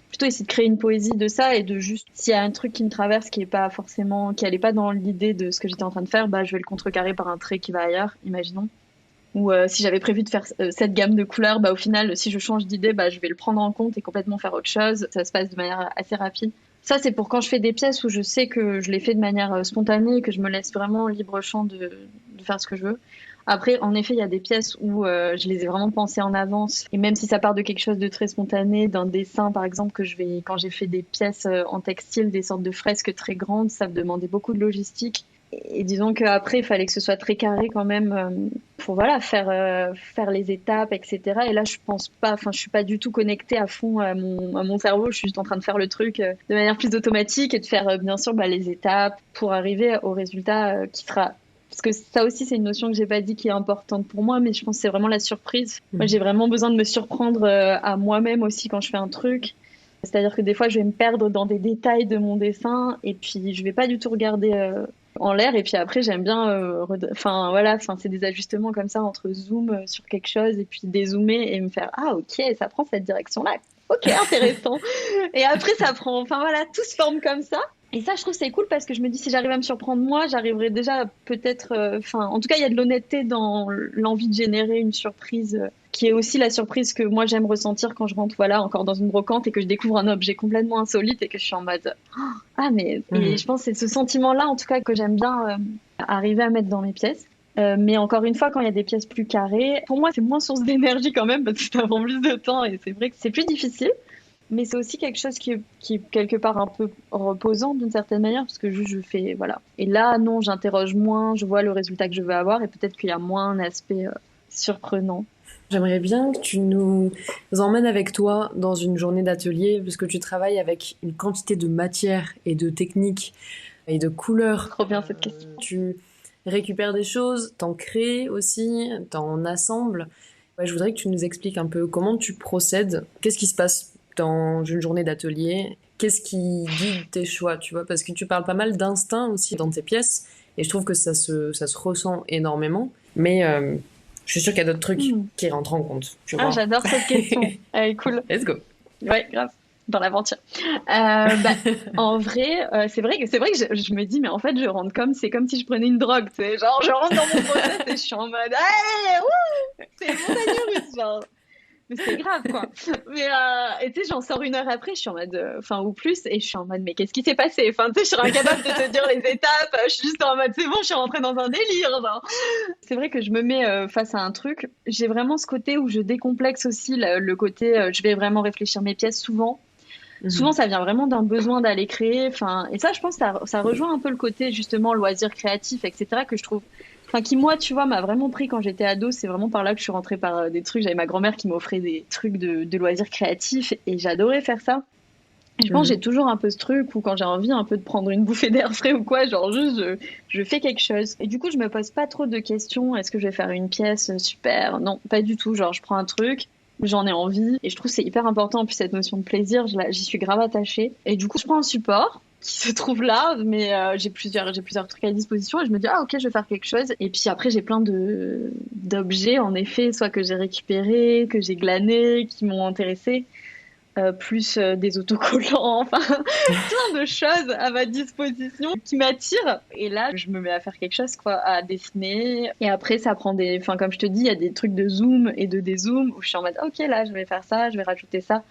plutôt essayer de créer une poésie de ça et de juste, s'il y a un truc qui me traverse qui est pas forcément, qui allait pas dans l'idée de ce que j'étais en train de faire, bah je vais le contrecarrer par un trait qui va ailleurs, imaginons. Ou si j'avais prévu de faire cette gamme de couleurs, bah au final, si je change d'idée, bah je vais le prendre en compte et complètement faire autre chose. Ça se passe de manière assez rapide. Ça, c'est pour quand je fais des pièces où je sais que je les fais de manière spontanée, que je me laisse vraiment libre champ de faire ce que je veux. Après, en effet, il y a des pièces où je les ai vraiment pensées en avance. Et même si ça part de quelque chose de très spontané, d'un dessin, par exemple, quand j'ai fait des pièces en textile, des sortes de fresques très grandes, ça me demandait beaucoup de logistique. Et disons qu'après, il fallait que ce soit très carré quand même pour voilà faire les étapes, etc. Et là, je pense pas, enfin, je suis pas du tout connectée à fond à mon cerveau. Je suis juste en train de faire le truc de manière plus automatique et de faire bien sûr les étapes pour arriver au résultat qui sera. Parce que ça aussi, c'est une notion que j'ai pas dit qui est importante pour moi, mais je pense que c'est vraiment la surprise. Moi, j'ai Mhm. vraiment besoin de me surprendre à moi-même aussi quand je fais un truc. C'est-à-dire que des fois, je vais me perdre dans des détails de mon dessin et puis je vais pas du tout regarder en l'air. Et puis après, j'aime bien, enfin voilà, enfin c'est des ajustements comme ça entre zoom sur quelque chose et puis dézoomer et me faire ah ok, ça prend cette direction-là. Ok, intéressant. Et après, ça prend, enfin voilà, tout se forme comme ça. Et ça, je trouve c'est cool parce que je me dis si j'arrive à me surprendre moi, j'arriverai déjà peut-être, enfin, en tout cas, il y a de l'honnêteté dans l'envie de générer une surprise qui est aussi la surprise que moi j'aime ressentir quand je rentre, voilà, encore dans une brocante et que je découvre un objet complètement insolite et que je suis en mode ah mais et je Mhm. pense que c'est ce sentiment-là en tout cas que j'aime bien arriver à mettre dans mes pièces. Mais encore une fois, quand il y a des pièces plus carrées, pour moi c'est moins source d'énergie quand même parce que ça prend plus de temps et c'est vrai que c'est plus difficile. Mais c'est aussi quelque chose qui est quelque part un peu reposant d'une certaine manière, parce que juste je fais, voilà. Et là, non, j'interroge moins, je vois le résultat que je veux avoir, et peut-être qu'il y a moins un aspect surprenant. J'aimerais bien que tu nous emmènes avec toi dans une journée d'atelier, parce que tu travailles avec une quantité de matières et de techniques et de couleurs. Trop bien cette question. Tu récupères des choses, t'en crées aussi, t'en assembles. Ouais, je voudrais que tu nous expliques un peu comment tu procèdes, qu'est-ce qui se passe dans une journée d'atelier, qu'est-ce qui guide tes choix, tu vois, parce que tu parles pas mal d'instinct aussi dans tes pièces, et je trouve que ça se ressent énormément, mais je suis sûre qu'il y a d'autres trucs Hmm. qui rentrent en compte, tu Ah, vois. j'adore cette question. Elle est cool. Let's go. Ouais, grave. Dans l'aventure. Bah, en vrai, c'est vrai que je me dis, mais en fait, je rentre comme, c'est comme si je prenais une drogue, tu sais. Genre, je rentre dans mon process et je suis en mode, allez, wouh, c'est montagne russe, genre. Mais c'est grave, quoi. Mais, et tu sais, j'en sors une heure après, je suis en mode, enfin, ou plus, et je suis en mode, mais qu'est-ce qui s'est passé? Enfin, tu sais, je suis incapable de te dire les étapes, je suis juste en mode, c'est bon, je suis rentrée dans un délire, genre. C'est vrai que je me mets face à un truc. J'ai vraiment ce côté où je décomplexe aussi le côté, je vais vraiment réfléchir mes pièces souvent. Souvent, Mhm. ça vient vraiment d'un besoin d'aller créer. Enfin, et ça, je pense, ça rejoint un peu le côté justement loisir créatif, etc. que je trouve, enfin, qui moi, tu vois, m'a vraiment pris quand j'étais ado. C'est vraiment par là que je suis rentrée par des trucs. J'avais ma grand-mère qui m'offrait des trucs de loisirs créatifs et j'adorais faire ça. Et je pense que j'ai Mhm. toujours un peu ce truc où quand j'ai envie un peu de prendre une bouffée d'air frais ou quoi, genre juste je fais quelque chose. Et du coup, je me pose pas trop de questions. Est-ce que je vais faire une pièce super? Non, pas du tout. Genre, je prends un truc, j'en ai envie. Et je trouve que c'est hyper important. Puis cette notion de plaisir, j'y suis grave attachée. Et du coup, je prends un support qui se trouve là, mais j'ai plusieurs trucs à disposition et je me dis ah ok je vais faire quelque chose et puis après j'ai plein de d'objets en effet soit que j'ai récupérés, que j'ai glanés, qui m'ont intéressé plus des autocollants, enfin plein de choses à ma disposition qui m'attirent. Et là, je me mets à faire quelque chose, quoi, à dessiner. Et après, ça prend des, enfin comme je te dis, il y a des trucs de zoom et de dézoom où je suis en mode, ok, là, je vais faire ça, je vais rajouter ça.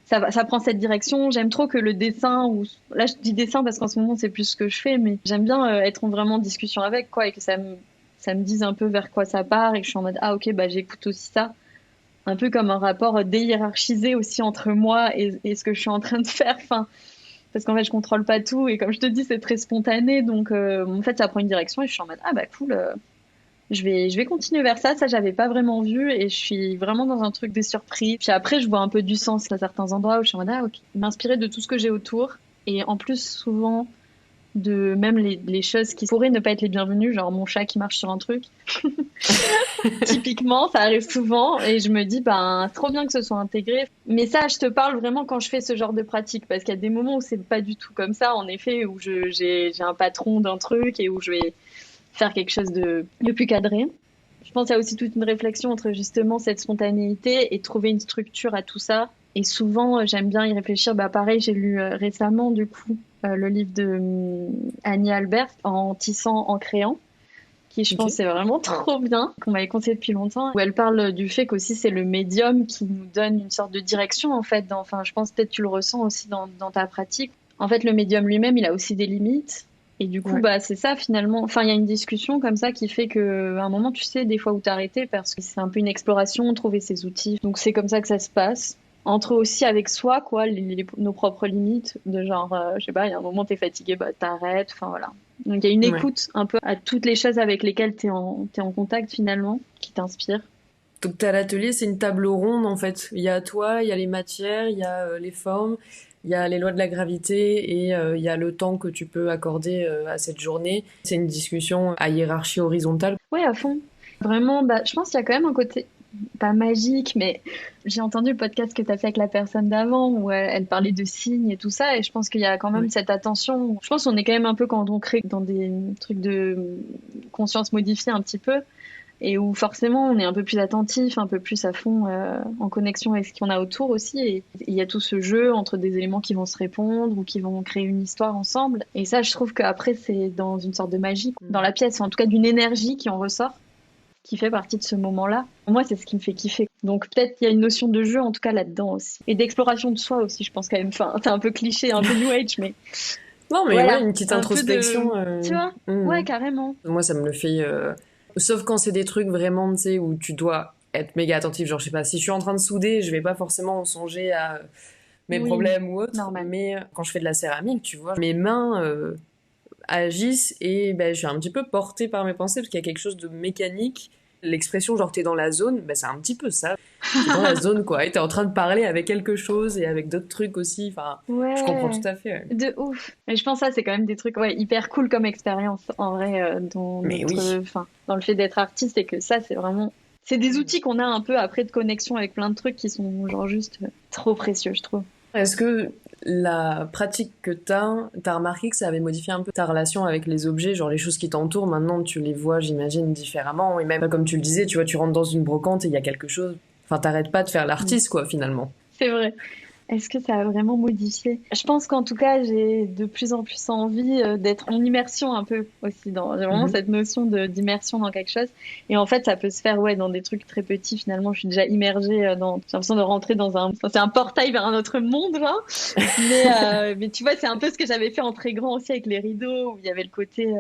Ça prend cette direction. J'aime trop que le dessin, ou là je dis dessin parce qu'en ce moment c'est plus ce que je fais, mais j'aime bien être vraiment en discussion avec quoi et que ça me dise un peu vers quoi ça part et que je suis en mode ah ok bah j'écoute aussi ça un peu comme un rapport déhiérarchisé aussi entre moi et ce que je suis en train de faire. Enfin, parce qu'en fait, je contrôle pas tout et comme je te dis, c'est très spontané. Donc, en fait, ça prend une direction et je suis en mode ah bah cool. Je vais continuer vers ça. Ça, j'avais pas vraiment vu et je suis vraiment dans un truc des surprises. Puis après, je vois un peu du sens à certains endroits où je suis en mode ah ok, m'inspirer de tout ce que j'ai autour. Et en plus, souvent de même les choses qui pourraient ne pas être les bienvenues, genre mon chat qui marche sur un truc. Typiquement, ça arrive souvent et je me dis, ben, c'est trop bien que ce soit intégré. Mais ça, je te parle vraiment quand je fais ce genre de pratique parce qu'il y a des moments où c'est pas du tout comme ça, en effet, où j'ai un patron d'un truc et où je vais faire quelque chose de plus cadré. Je pense qu'il y a aussi toute une réflexion entre justement cette spontanéité et trouver une structure à tout ça. Et souvent, j'aime bien y réfléchir. Pareil, j'ai lu récemment, du coup, le livre de Annie Albert, En tissant, en créant, qui, je pense, c'est vraiment trop bien, qu'on m'avait conseillé depuis longtemps, où elle parle du fait qu'aussi c'est le médium qui nous donne une sorte de direction, en fait. Enfin, je pense peut-être tu le ressens aussi dans ta pratique. En fait, le médium lui-même, il a aussi des limites. Et du coup, c'est ça finalement. Enfin, il y a une discussion comme ça qui fait que, à un moment, tu sais, des fois où t'arrêter parce que c'est un peu une exploration, trouver ses outils. Donc c'est comme ça que ça se passe. Entre aussi avec soi, quoi, nos propres limites, de genre, je sais pas, il y a un moment t'es fatigué, t'arrêtes. Enfin voilà. Donc il y a une écoute un peu à toutes les choses avec lesquelles t'es en contact finalement, qui t'inspire. Donc t'as l'atelier, c'est une table ronde en fait. Il y a toi, il y a les matières, il y a les formes, il y a les lois de la gravité et il y a le temps que tu peux accorder à cette journée. C'est une discussion à hiérarchie horizontale. Ouais, à fond. Vraiment, je pense qu'il y a quand même un côté pas magique, mais j'ai entendu le podcast que tu as fait avec la personne d'avant où elle parlait de signes et tout ça, et je pense qu'il y a quand même cette attention. Je pense qu'on est quand même un peu quand on crée dans des trucs de conscience modifiée un petit peu, et où forcément on est un peu plus attentif, un peu plus à fond en connexion avec ce qu'on a autour aussi, et il y a tout ce jeu entre des éléments qui vont se répondre ou qui vont créer une histoire ensemble, et ça je trouve qu'après c'est dans une sorte de magie dans la pièce, en tout cas d'une énergie qui en ressort, qui fait partie de ce moment-là. Moi, c'est ce qui me fait kiffer. Donc peut-être qu'il y a une notion de jeu, en tout cas là-dedans aussi. Et d'exploration de soi aussi, je pense quand même. Enfin, c'est un peu cliché, un peu New Age, mais... Non, mais voilà, ouais, une petite introspection. Tu vois Ouais, carrément. Moi, ça me le fait... Sauf quand c'est des trucs vraiment, tu sais, où tu dois être méga attentif. Genre, je sais pas, si je suis en train de souder, je vais pas forcément songer à mes problèmes ou autres. Normal. Mais quand je fais de la céramique, tu vois, mes mains... agissent et je suis un petit peu portée par mes pensées parce qu'il y a quelque chose de mécanique. L'expression genre t'es dans la zone, c'est un petit peu ça. T'es dans la zone quoi, et t'es en train de parler avec quelque chose et avec d'autres trucs aussi. Enfin, je comprends tout à fait. Ouais. De ouf. Mais je pense que ça c'est quand même des trucs hyper cool comme expérience en vrai dans dans le fait d'être artiste, et que ça c'est des outils qu'on a un peu après de connexion avec plein de trucs qui sont genre juste trop précieux, je trouve. Est-ce que la pratique que t'as remarqué que ça avait modifié un peu ta relation avec les objets, genre les choses qui t'entourent, maintenant tu les vois, j'imagine, différemment, et même comme tu le disais, tu vois, tu rentres dans une brocante et il y a quelque chose, enfin t'arrêtes pas de faire l'artiste quoi finalement. C'est vrai. Est-ce que ça a vraiment modifié? Je pense qu'en tout cas, j'ai de plus en plus envie d'être en immersion un peu aussi. J'ai vraiment cette notion d'immersion dans quelque chose. Et en fait, ça peut se faire dans des trucs très petits. Finalement, je suis déjà immergée j'ai l'impression de rentrer dans c'est un portail vers un autre monde, là. Mais tu vois, c'est un peu ce que j'avais fait en très grand aussi avec les rideaux, où il y avait le côté...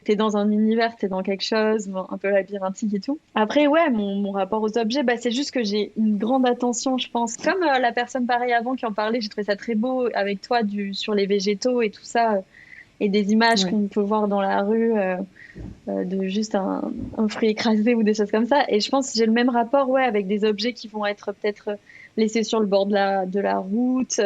t'es dans un univers, t'es dans quelque chose, un peu labyrinthique et tout. Après, mon rapport aux objets, c'est juste que j'ai une grande attention, je pense. Comme la personne pareil avant qui en parlait, j'ai trouvé ça très beau avec toi sur les végétaux et tout ça, et des images qu'on peut voir dans la rue de juste un fruit écrasé ou des choses comme ça. Et je pense que j'ai le même rapport avec des objets qui vont être peut-être laissés sur le bord de la route,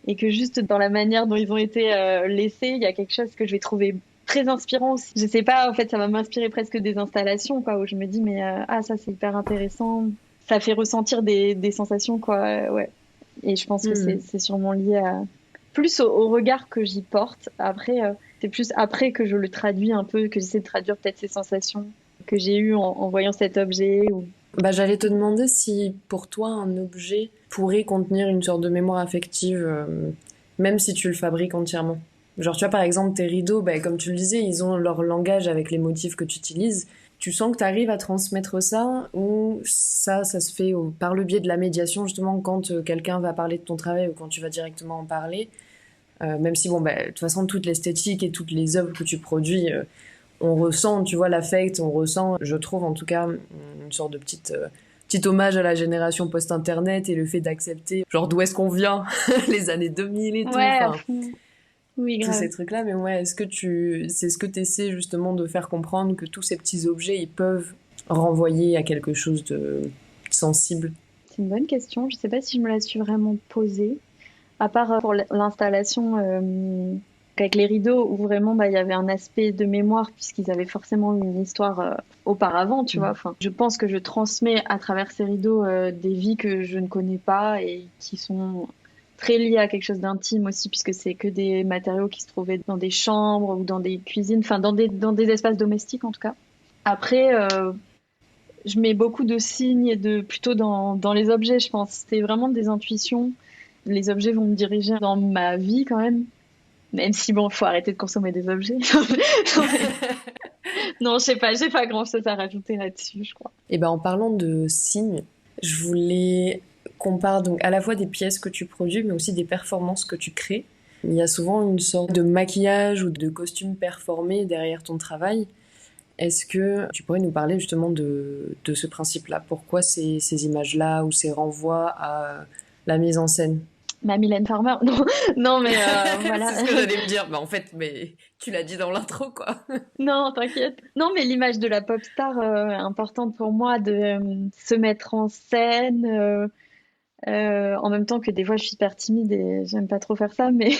et que juste dans la manière dont ils ont été laissés, il y a quelque chose que je vais trouver très inspirant aussi. Je sais pas, en fait, ça va m'inspirer presque des installations, quoi, où je me dis, mais ça, c'est hyper intéressant. Ça fait ressentir des sensations, quoi, ouais. Et je pense que c'est sûrement lié plus au regard que j'y porte. Après, c'est plus après que je le traduis un peu, que j'essaie de traduire peut-être ces sensations que j'ai eues en voyant cet objet. J'allais te demander si, pour toi, un objet pourrait contenir une sorte de mémoire affective, même si tu le fabriques entièrement. Genre, tu vois, par exemple, tes rideaux, comme tu le disais, ils ont leur langage avec les motifs que tu utilises. Tu sens que tu arrives à transmettre ça, ou ça se fait par le biais de la médiation, justement, quand quelqu'un va parler de ton travail ou quand tu vas directement en parler. Même si, de toute façon, toute l'esthétique et toutes les œuvres que tu produis, on ressent, tu vois, l'affect, on ressent, je trouve en tout cas, une sorte de petit hommage à la génération post-internet et le fait d'accepter, genre, d'où est-ce qu'on vient, les années 2000 et tout. Oui, grave. Tous ces trucs-là, mais c'est ce que tu essaies justement de faire comprendre, que tous ces petits objets, ils peuvent renvoyer à quelque chose de sensible? C'est une bonne question. Je sais pas si je me la suis vraiment posée. À part pour l'installation avec les rideaux, où vraiment il y avait un aspect de mémoire, puisqu'ils avaient forcément eu une histoire auparavant, tu vois. Enfin, je pense que je transmets à travers ces rideaux des vies que je ne connais pas et qui sont très lié à quelque chose d'intime aussi, puisque c'est que des matériaux qui se trouvaient dans des chambres ou dans des cuisines, enfin dans des espaces domestiques en tout cas. Après, je mets beaucoup de signes et plutôt dans les objets, je pense. C'était vraiment des intuitions. Les objets vont me diriger dans ma vie quand même. Même si bon, faut arrêter de consommer des objets. Non, je sais pas, j'ai pas grand-chose à rajouter là-dessus, je crois. Et ben en parlant de signes, je voulais qu'on parle donc à la fois des pièces que tu produis, mais aussi des performances que tu crées. Il y a souvent une sorte de maquillage ou de costume performé derrière ton travail. Est-ce que tu pourrais nous parler justement de ce principe-là? Pourquoi ces images-là ou ces renvois à la mise en scène? Ma Mylène Farmer, non, non mais voilà. C'est ce que j'allais me dire. Bah en fait, mais tu l'as dit dans l'intro, quoi. Non, t'inquiète. Non, mais l'image de la pop star est importante pour moi de se mettre en scène. En même temps que des fois je suis hyper timide et j'aime pas trop faire ça, mais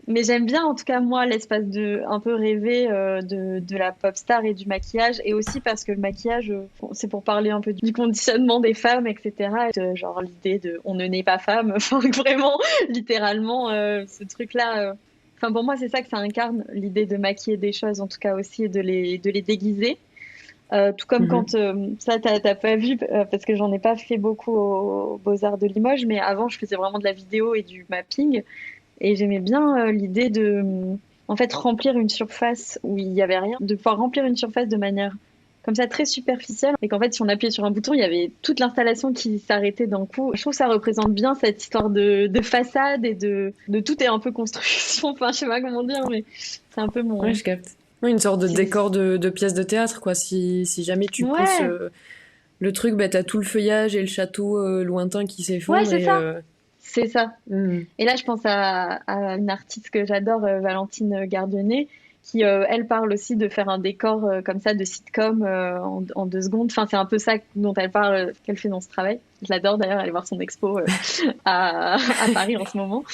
mais j'aime bien en tout cas moi l'espace de un peu rêver de la pop star et du maquillage, et aussi parce que le maquillage c'est pour parler un peu du conditionnement des femmes, etc. Genre l'idée de on ne naît pas femme, enfin vraiment littéralement ce truc-là. Enfin pour moi c'est ça que ça incarne, l'idée de maquiller des choses en tout cas aussi, et de les déguiser. Tout comme Mhm. quand ça t'as pas vu parce que j'en ai pas fait beaucoup aux Beaux-Arts de Limoges, mais avant je faisais vraiment de la vidéo et du mapping, et j'aimais bien l'idée de en fait remplir une surface où il y avait rien, de pouvoir remplir une surface de manière comme ça très superficielle, et qu'en fait si on appuyait sur un bouton il y avait toute l'installation qui s'arrêtait d'un coup. Je trouve que ça représente bien cette histoire de façade et de tout est un peu construction. Enfin je sais pas comment dire, mais c'est un peu Ouais, mon je capte. Oui, une sorte de c'est- décor de pièce de théâtre, quoi. Si jamais tu pousses ouais. le truc, bah, t'as tout le feuillage et le château lointain qui Ouais, s'effondre c'est et... ça. C'est ça. Mhm. Et là, je pense à une artiste que j'adore, Valentine Gardionnet, qui, elle, parle aussi de faire un décor comme ça de sitcom en 2 secondes. Enfin, c'est un peu ça dont elle parle, qu'elle fait dans ce travail. Je l'adore d'ailleurs, aller voir son expo à Paris en ce moment.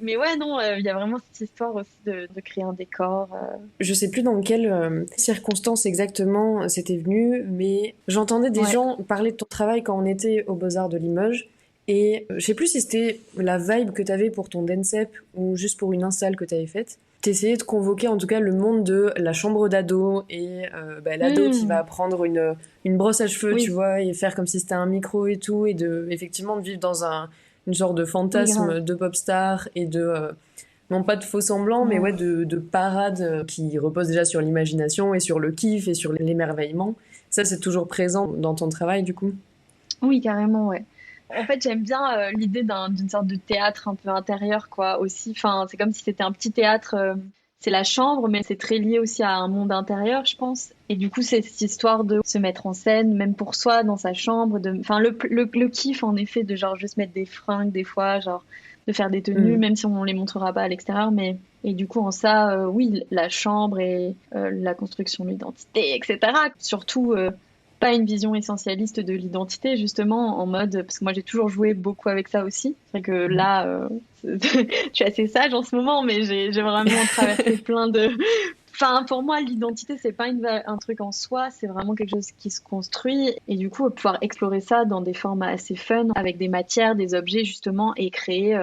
Mais ouais, non, il y a vraiment cette histoire aussi de créer un décor. Je sais plus dans quelles circonstances exactement c'était venu, mais j'entendais des Ouais. gens parler de ton travail quand on était aux Beaux-Arts de Limoges. Et je sais plus si c'était la vibe que t'avais pour ton Densep ou juste pour une install que t'avais faite. T'essayais de convoquer en tout cas le monde de la chambre d'ado et bah, l'ado qui va Hmm, prendre une brosse à cheveux, tu oui, vois, et faire comme si c'était un micro et tout, et de effectivement de vivre dans une sorte de oui, grave. fantasme de pop star et de non pas de faux semblants, mais ouais, Ouais. de parade qui repose déjà sur l'imagination et sur le kiff et sur l'émerveillement. Ça, c'est toujours présent dans ton travail, du coup. Oui, carrément, ouais. En fait, j'aime bien l'idée d'une sorte de théâtre un peu intérieur, quoi, aussi. Enfin, c'est comme si c'était un petit théâtre. C'est la chambre, mais c'est très lié aussi à un monde intérieur, je pense. Et du coup, c'est cette histoire de se mettre en scène, même pour soi, dans sa chambre. Enfin, le kiff, en effet, de genre juste mettre des fringues, des fois, genre de faire des tenues, Mm. même si on les montrera pas à l'extérieur. Mais et du coup, en ça, oui, la chambre et la construction de l'identité, etc. Surtout. Pas une vision essentialiste de l'identité, justement, en mode, parce que moi j'ai toujours joué beaucoup avec ça aussi. C'est vrai que là, je suis assez sage en ce moment, mais j'ai vraiment traversé plein de. Enfin, pour moi, l'identité, c'est pas un truc en soi, c'est vraiment quelque chose qui se construit. Et du coup, pouvoir explorer ça dans des formats assez fun, avec des matières, des objets, justement, et créer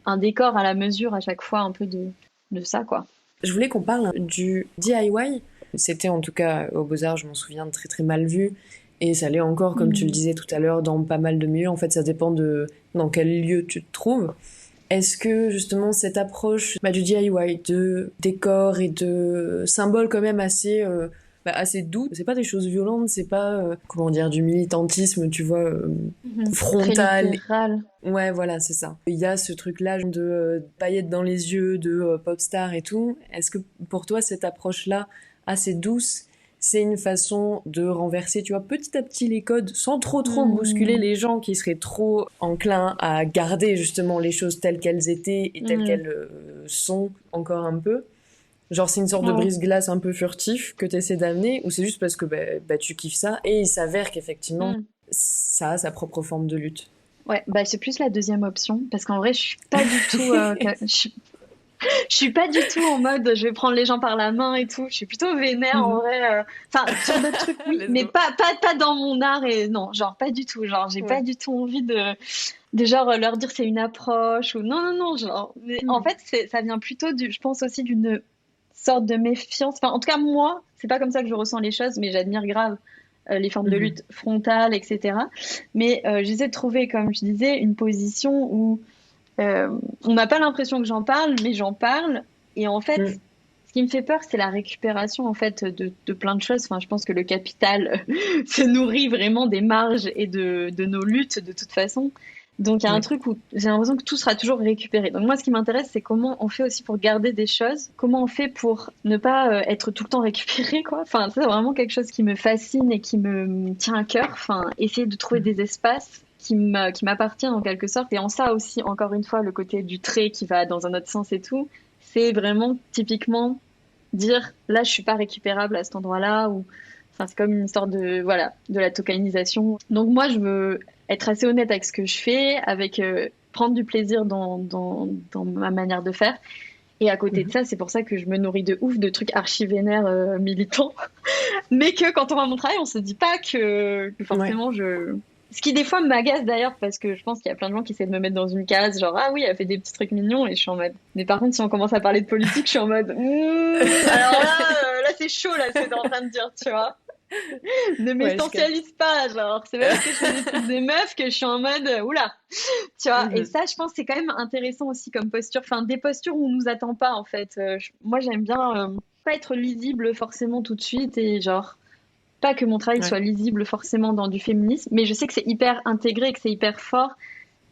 un décor à la mesure à chaque fois, un peu de ça, quoi. Je voulais qu'on parle du DIY. C'était en tout cas au Beaux-Arts, je m'en souviens, très très mal vu. Et ça l'est encore, comme tu le Hmm. disais tout à l'heure, dans pas mal de milieux. En fait, ça dépend de dans quel lieu tu te trouves. Est-ce que justement cette approche bah, du DIY, de décor et de symboles quand même assez, bah, assez doux, c'est pas des choses violentes, c'est pas comment dire du militantisme, tu vois, Mhm. Très frontal. littéral. Ouais, voilà, c'est ça. Il y a ce truc-là de paillettes dans les yeux, de pop star et tout. Est-ce que pour toi cette approche-là assez douce, c'est une façon de renverser, tu vois, petit à petit les codes sans trop bousculer Hmm. les gens qui seraient trop enclins à garder justement les choses telles qu'elles étaient et telles Hmm. qu'elles sont encore un peu. Genre c'est une sorte de Ouais. brise-glace un peu furtif que tu essaies d'amener ou c'est juste parce que bah, tu kiffes ça et il s'avère qu'effectivement Hmm. ça a sa propre forme de lutte. Ouais, bah c'est plus la deuxième option, parce qu'en vrai, je suis pas du tout. Je suis pas du tout en mode je vais prendre les gens par la main et tout. Je suis plutôt vénère en Mhm. vrai. Enfin, sur d'autres trucs, oui, Let's mais go. pas dans mon art et non, genre pas du tout. Genre, j'ai pas Ouais. du tout envie de genre leur dire c'est une approche ou non, non, non. Genre, mais en Mhm. fait, ça vient plutôt je pense aussi d'une sorte de méfiance. Enfin, en tout cas, moi, c'est pas comme ça que je ressens les choses, mais j'admire grave les formes de Mhm. lutte frontale, etc. Mais j'essaie de trouver, comme je disais, une position où euh, on n'a pas l'impression que j'en parle, mais j'en parle. Et en fait, Mhm. ce qui me fait peur, c'est la récupération en fait de plein de choses. Enfin, je pense que le capital se nourrit vraiment des marges et de nos luttes de toute façon. Donc il y a un Ouais. truc où j'ai l'impression que tout sera toujours récupéré. Donc moi, ce qui m'intéresse, c'est comment on fait aussi pour garder des choses, comment on fait pour ne pas être tout le temps récupéré, quoi. Enfin, c'est vraiment quelque chose qui me fascine et qui me tient à cœur. Enfin, essayer de trouver Mhm. des espaces qui m'appartiennent en quelque sorte. Et en ça aussi, encore une fois, le côté du trait qui va dans un autre sens et tout, c'est vraiment typiquement dire là, je suis pas récupérable à cet endroit-là ou enfin, c'est comme une sorte de voilà de la tokenisation. Donc moi, je veux être assez honnête avec ce que je fais, avec prendre du plaisir dans ma manière de faire. Et à côté de Mhm. ça, c'est pour ça que je me nourris de ouf de trucs archi-vénères militants. Mais que quand on va à mon travail, on se dit pas que Ouais. forcément je. Ce qui des fois m'agace d'ailleurs parce que je pense qu'il y a plein de gens qui essaient de me mettre dans une case, genre ah oui, elle fait des petits trucs mignons et je suis en mode. Mais par contre, si on commence à parler de politique, je suis en mode. Alors là, là c'est chaud là, ce que t'es en train de dire, tu vois. Ne Ouais, je capte. m'essentialise pas, genre c'est pas parce que je fais des trucs des meufs que je suis en mode oula, tu vois. Et Mhm. ça, je pense, c'est quand même intéressant aussi comme posture, enfin des postures où on nous attend pas en fait. Moi, j'aime bien pas être lisible forcément tout de suite et genre pas que mon travail Ouais. soit lisible forcément dans du féminisme, mais je sais que c'est hyper intégré, que c'est hyper fort.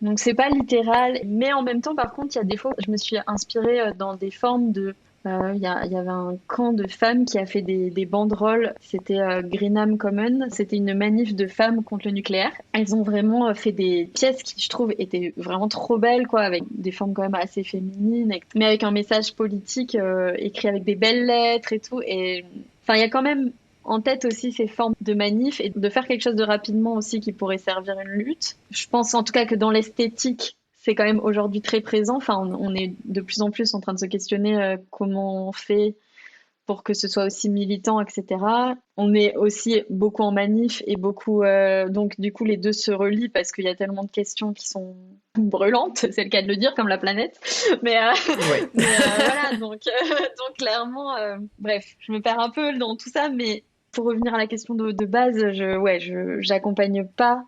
Donc c'est pas littéral, mais en même temps, par contre, il y a des fois, je me suis inspirée dans des formes de. Il y avait un camp de femmes qui a fait des banderoles. C'était Greenham Common. C'était une manif de femmes contre le nucléaire. Elles ont vraiment fait des pièces qui, je trouve, étaient vraiment trop belles, quoi, avec des formes quand même assez féminines, mais avec un message politique écrit avec des belles lettres et tout. Et enfin, il y a quand même en tête aussi ces formes de manif et de faire quelque chose de rapidement aussi qui pourrait servir une lutte. Je pense en tout cas que dans l'esthétique, c'est quand même aujourd'hui très présent. Enfin, on est de plus en plus en train de se questionner comment on fait pour que ce soit aussi militant, etc. On est aussi beaucoup en manif et beaucoup donc du coup les deux se relient parce qu'il y a tellement de questions qui sont brûlantes, c'est le cas de le dire, comme la planète. Mais Ouais. voilà, donc clairement, bref, je me perds un peu dans tout ça, mais pour revenir à la question de base, j'accompagne pas.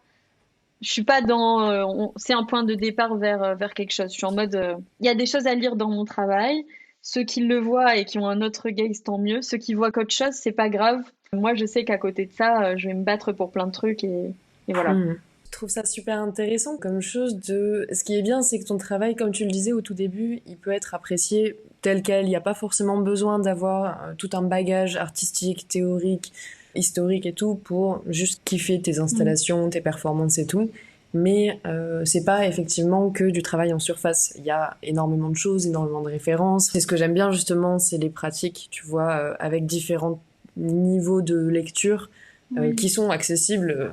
Je suis pas dans. C'est un point de départ vers quelque chose. Je suis en mode. Il y a des choses à lire dans mon travail. Ceux qui le voient et qui ont un autre gaze, tant mieux. Ceux qui voient qu'autre chose, c'est pas grave. Moi, je sais qu'à côté de ça, je vais me battre pour plein de trucs et voilà. Mhm. Je trouve ça super intéressant comme chose de... Ce qui est bien, c'est que ton travail, comme tu le disais au tout début, il peut être apprécié tel quel. Il n'y a pas forcément besoin d'avoir tout un bagage artistique, théorique, historique et tout pour juste kiffer tes Mm. installations, tes performances et tout. Mais c'est pas effectivement que du travail en surface. Il y a énormément de choses, énormément de références. Et ce que j'aime bien justement, c'est les pratiques, tu vois, avec différents niveaux de lecture qui Oui, sont accessibles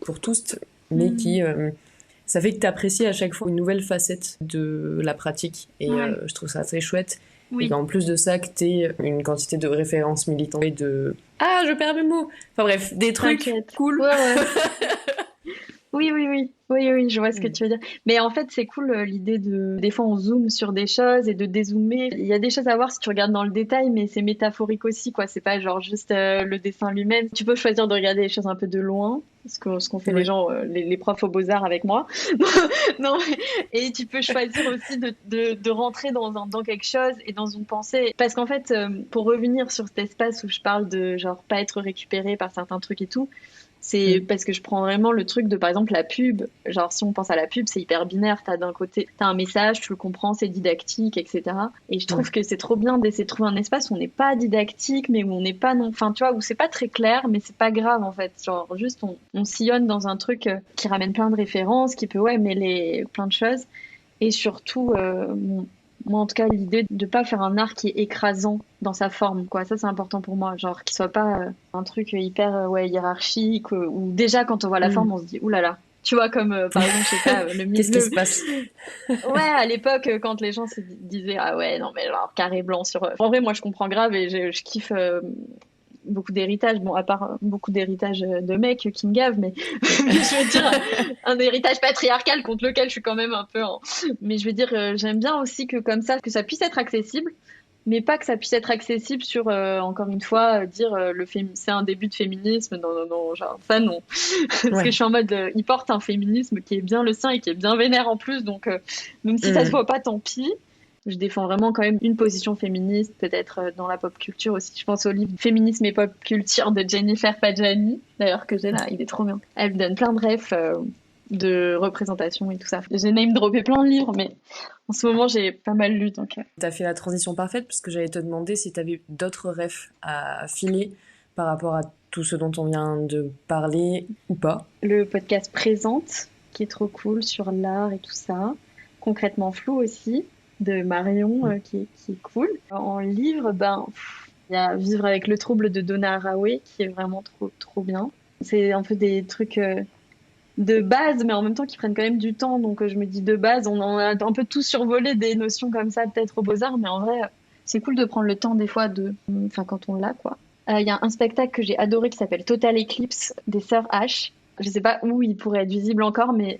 pour tous, mais Mm. qui ça fait que tu apprécies à chaque fois une nouvelle facette de la pratique et Ouais, je trouve ça très chouette et oui, qu'en plus de ça que t'aies une quantité de références militantes et de ah je perds mes mots enfin bref des trucs t'inquiète. cool. Ouais, ouais. Oui, oui, oui, oui, oui, je vois ce que Mm. tu veux dire. Mais en fait, c'est cool l'idée de. Des fois, on zoome sur des choses et de dézoomer. Il y a des choses à voir si tu regardes dans le détail, mais c'est métaphorique aussi, quoi. C'est pas genre juste le dessin lui-même. Tu peux choisir de regarder les choses un peu de loin, ce qu'ont fait les Ouais. gens, les profs aux Beaux-Arts avec moi. Non, et tu peux choisir aussi de rentrer dans quelque chose et dans une pensée. Parce qu'en fait, pour revenir sur cet espace où je parle de genre pas être récupéré par certains trucs et tout, c'est Mm. parce que je prends vraiment le truc de, par exemple, la pub. Genre, si on pense à la pub, c'est hyper binaire. T'as d'un côté, t'as un message, tu le comprends, c'est didactique, etc. Et je trouve Ouais. que c'est trop bien d'essayer de trouver un espace où on n'est pas didactique, mais où on n'est pas non, enfin, tu vois, où c'est pas très clair, mais c'est pas grave, en fait. Genre, juste, on sillonne dans un truc qui ramène plein de références, qui peut, ouais, mêler plein de choses. Et surtout, moi, en tout cas, l'idée de pas faire un art qui est écrasant dans sa forme, quoi. Ça, c'est important pour moi. Genre, qu'il soit pas un truc hyper ouais, hiérarchique, où déjà, quand on voit la forme, Mm. on se dit, oulala. Tu vois, comme par exemple, je sais pas, Qu'est-ce qui se passe? Ouais, à l'époque, quand les gens se disaient ah ouais, non mais genre carré blanc sur. En vrai, moi je comprends grave et je kiffe beaucoup d'héritage. Bon, à part beaucoup d'héritage de mecs qui me gavent, mais je veux dire un héritage patriarcal contre lequel je suis quand même un peu. Mais je veux dire, j'aime bien aussi que comme ça, que ça puisse être accessible. Mais pas que ça puisse être accessible sur, encore une fois, dire c'est un début de féminisme. Non, non, non, genre, ça non. Parce que je Ouais. suis en mode, il porte un féminisme qui est bien le sien et qui est bien vénère en plus. Donc, même si ça se Mm. voit pas, tant pis. Je défends vraiment quand même une position féministe, peut-être dans la pop culture aussi. Je pense au livre Féminisme et pop culture de Jennifer Padjani, d'ailleurs, que j'ai là. Il est trop bien. Elle donne plein de refs de représentation et tout ça. J'ai name droppé plein de livres, mais en ce moment, j'ai pas mal lu. Donc, T'as fait la transition parfaite parce que j'allais te demander si t'avais d'autres refs à filer par rapport à tout ce dont on vient de parler ou pas. le podcast Présente, qui est trop cool sur l'art et tout ça. Concrètement flou aussi, de Marion, qui est cool. En livre, il y a Vivre avec le trouble de Donna Haraway, qui est vraiment trop, trop bien. C'est un peu des trucs de base, mais en même temps qui prennent quand même du temps. Donc je me dis de base, on en a un peu tout survolé des notions comme ça, peut-être aux Beaux-Arts, mais en vrai, c'est cool de prendre le temps des fois enfin quand on l'a, quoi. Il y a un spectacle que j'ai adoré qui s'appelle Total Eclipse des Sœurs H. Je sais pas où il pourrait être visible encore, mais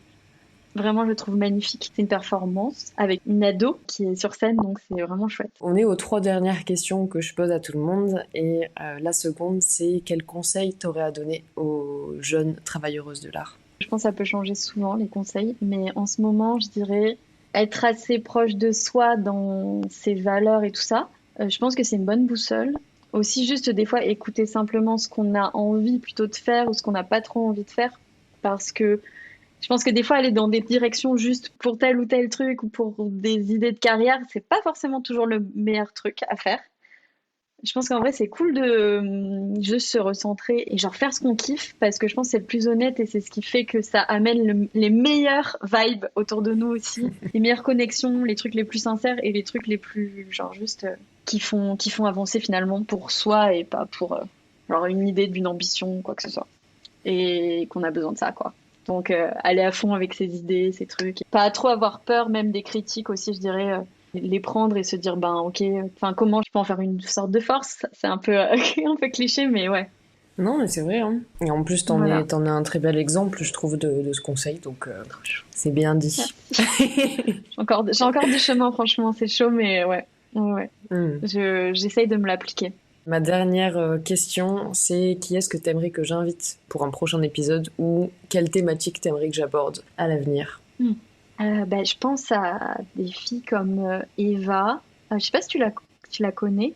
vraiment, je le trouve magnifique. C'est une performance avec une ado qui est sur scène, donc c'est vraiment chouette. On est aux 3 dernières questions que je pose à tout le monde et la seconde c'est quel conseil t'aurais à donner aux jeunes travailleuses de l'art? Je pense que ça peut changer souvent, les conseils, mais en ce moment, je dirais être assez proche de soi dans ses valeurs et tout ça. Je pense que c'est une bonne boussole. Aussi, juste des fois, écouter simplement ce qu'on a envie plutôt de faire ou ce qu'on n'a pas trop envie de faire. Parce que je pense que des fois, aller dans des directions juste pour tel ou tel truc ou pour des idées de carrière, c'est pas forcément toujours le meilleur truc à faire. Je pense qu'en vrai, c'est cool de juste se recentrer et genre faire ce qu'on kiffe parce que je pense que c'est le plus honnête et c'est ce qui fait que ça amène les meilleures vibes autour de nous aussi, les meilleures connexions, les trucs les plus sincères et les trucs les plus genre juste qui font avancer finalement pour soi et pas pour genre une idée d'une ambition quoi que ce soit et qu'on a besoin de ça quoi. Donc aller à fond avec ses idées, ses trucs, pas trop avoir peur même des critiques aussi, je dirais. Les prendre et se dire ben ok, enfin comment je peux en faire une sorte de force, c'est un peu un peu cliché mais ouais, Non mais c'est vrai hein. Et en plus voilà. t'en es un très bel exemple je trouve de ce conseil donc c'est bien dit. J'ai encore du chemin franchement, c'est chaud mais ouais, ouais, ouais. Hmm. J'essaye de me l'appliquer. Ma dernière question, c'est qui est-ce que t'aimerais que j'invite pour un prochain épisode ou quelle thématique t'aimerais que j'aborde à l'avenir? Hmm. Je pense à des filles comme Eva. Je sais pas si tu la connais,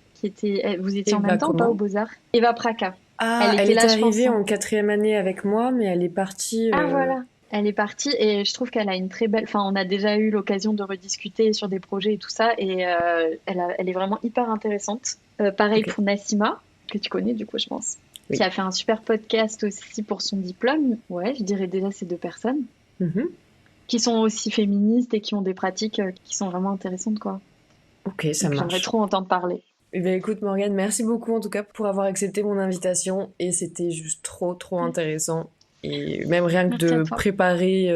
vous étiez en Et même bah temps ou pas aux comment? Beaux-Arts? Eva Praca. Ah, Elle elle était là, était je pense. arrivée en 4e année avec moi, mais elle est partie. Ah voilà, elle est partie et je trouve qu'elle a une très belle. Enfin, on a déjà eu l'occasion de rediscuter sur des projets et tout ça et elle est vraiment hyper intéressante. Pareil Ok. pour Nassima, que tu connais du coup, je pense, qui Oui. a fait un super podcast aussi pour son diplôme. Ouais, je dirais déjà ces deux personnes Mhm. qui sont aussi féministes et qui ont des pratiques qui sont vraiment intéressantes quoi. Ok, ça Donc j'aimerais marche. trop entendre parler. Eh bien, écoute, Morgane, merci beaucoup en tout cas pour avoir accepté mon invitation et c'était juste trop, trop intéressant. Et même rien que Merci à de toi. préparer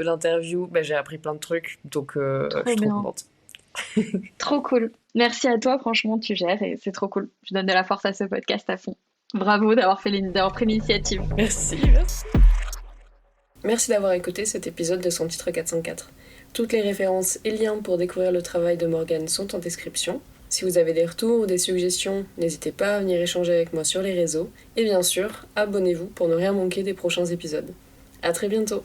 l'interview, bah, j'ai appris plein de trucs, donc je Trop suis trop bien. contente. Trop cool. Merci à toi, franchement, tu gères et c'est trop cool. Je donne de la force à ce podcast à fond. Bravo d'avoir pris l'initiative. Merci, merci. Merci d'avoir écouté cet épisode de Son Titre 404. Toutes les références et liens pour découvrir le travail de Morgane sont en description. Si vous avez des retours ou des suggestions, n'hésitez pas à venir échanger avec moi sur les réseaux. Et bien sûr, abonnez-vous pour ne rien manquer des prochains épisodes. À très bientôt.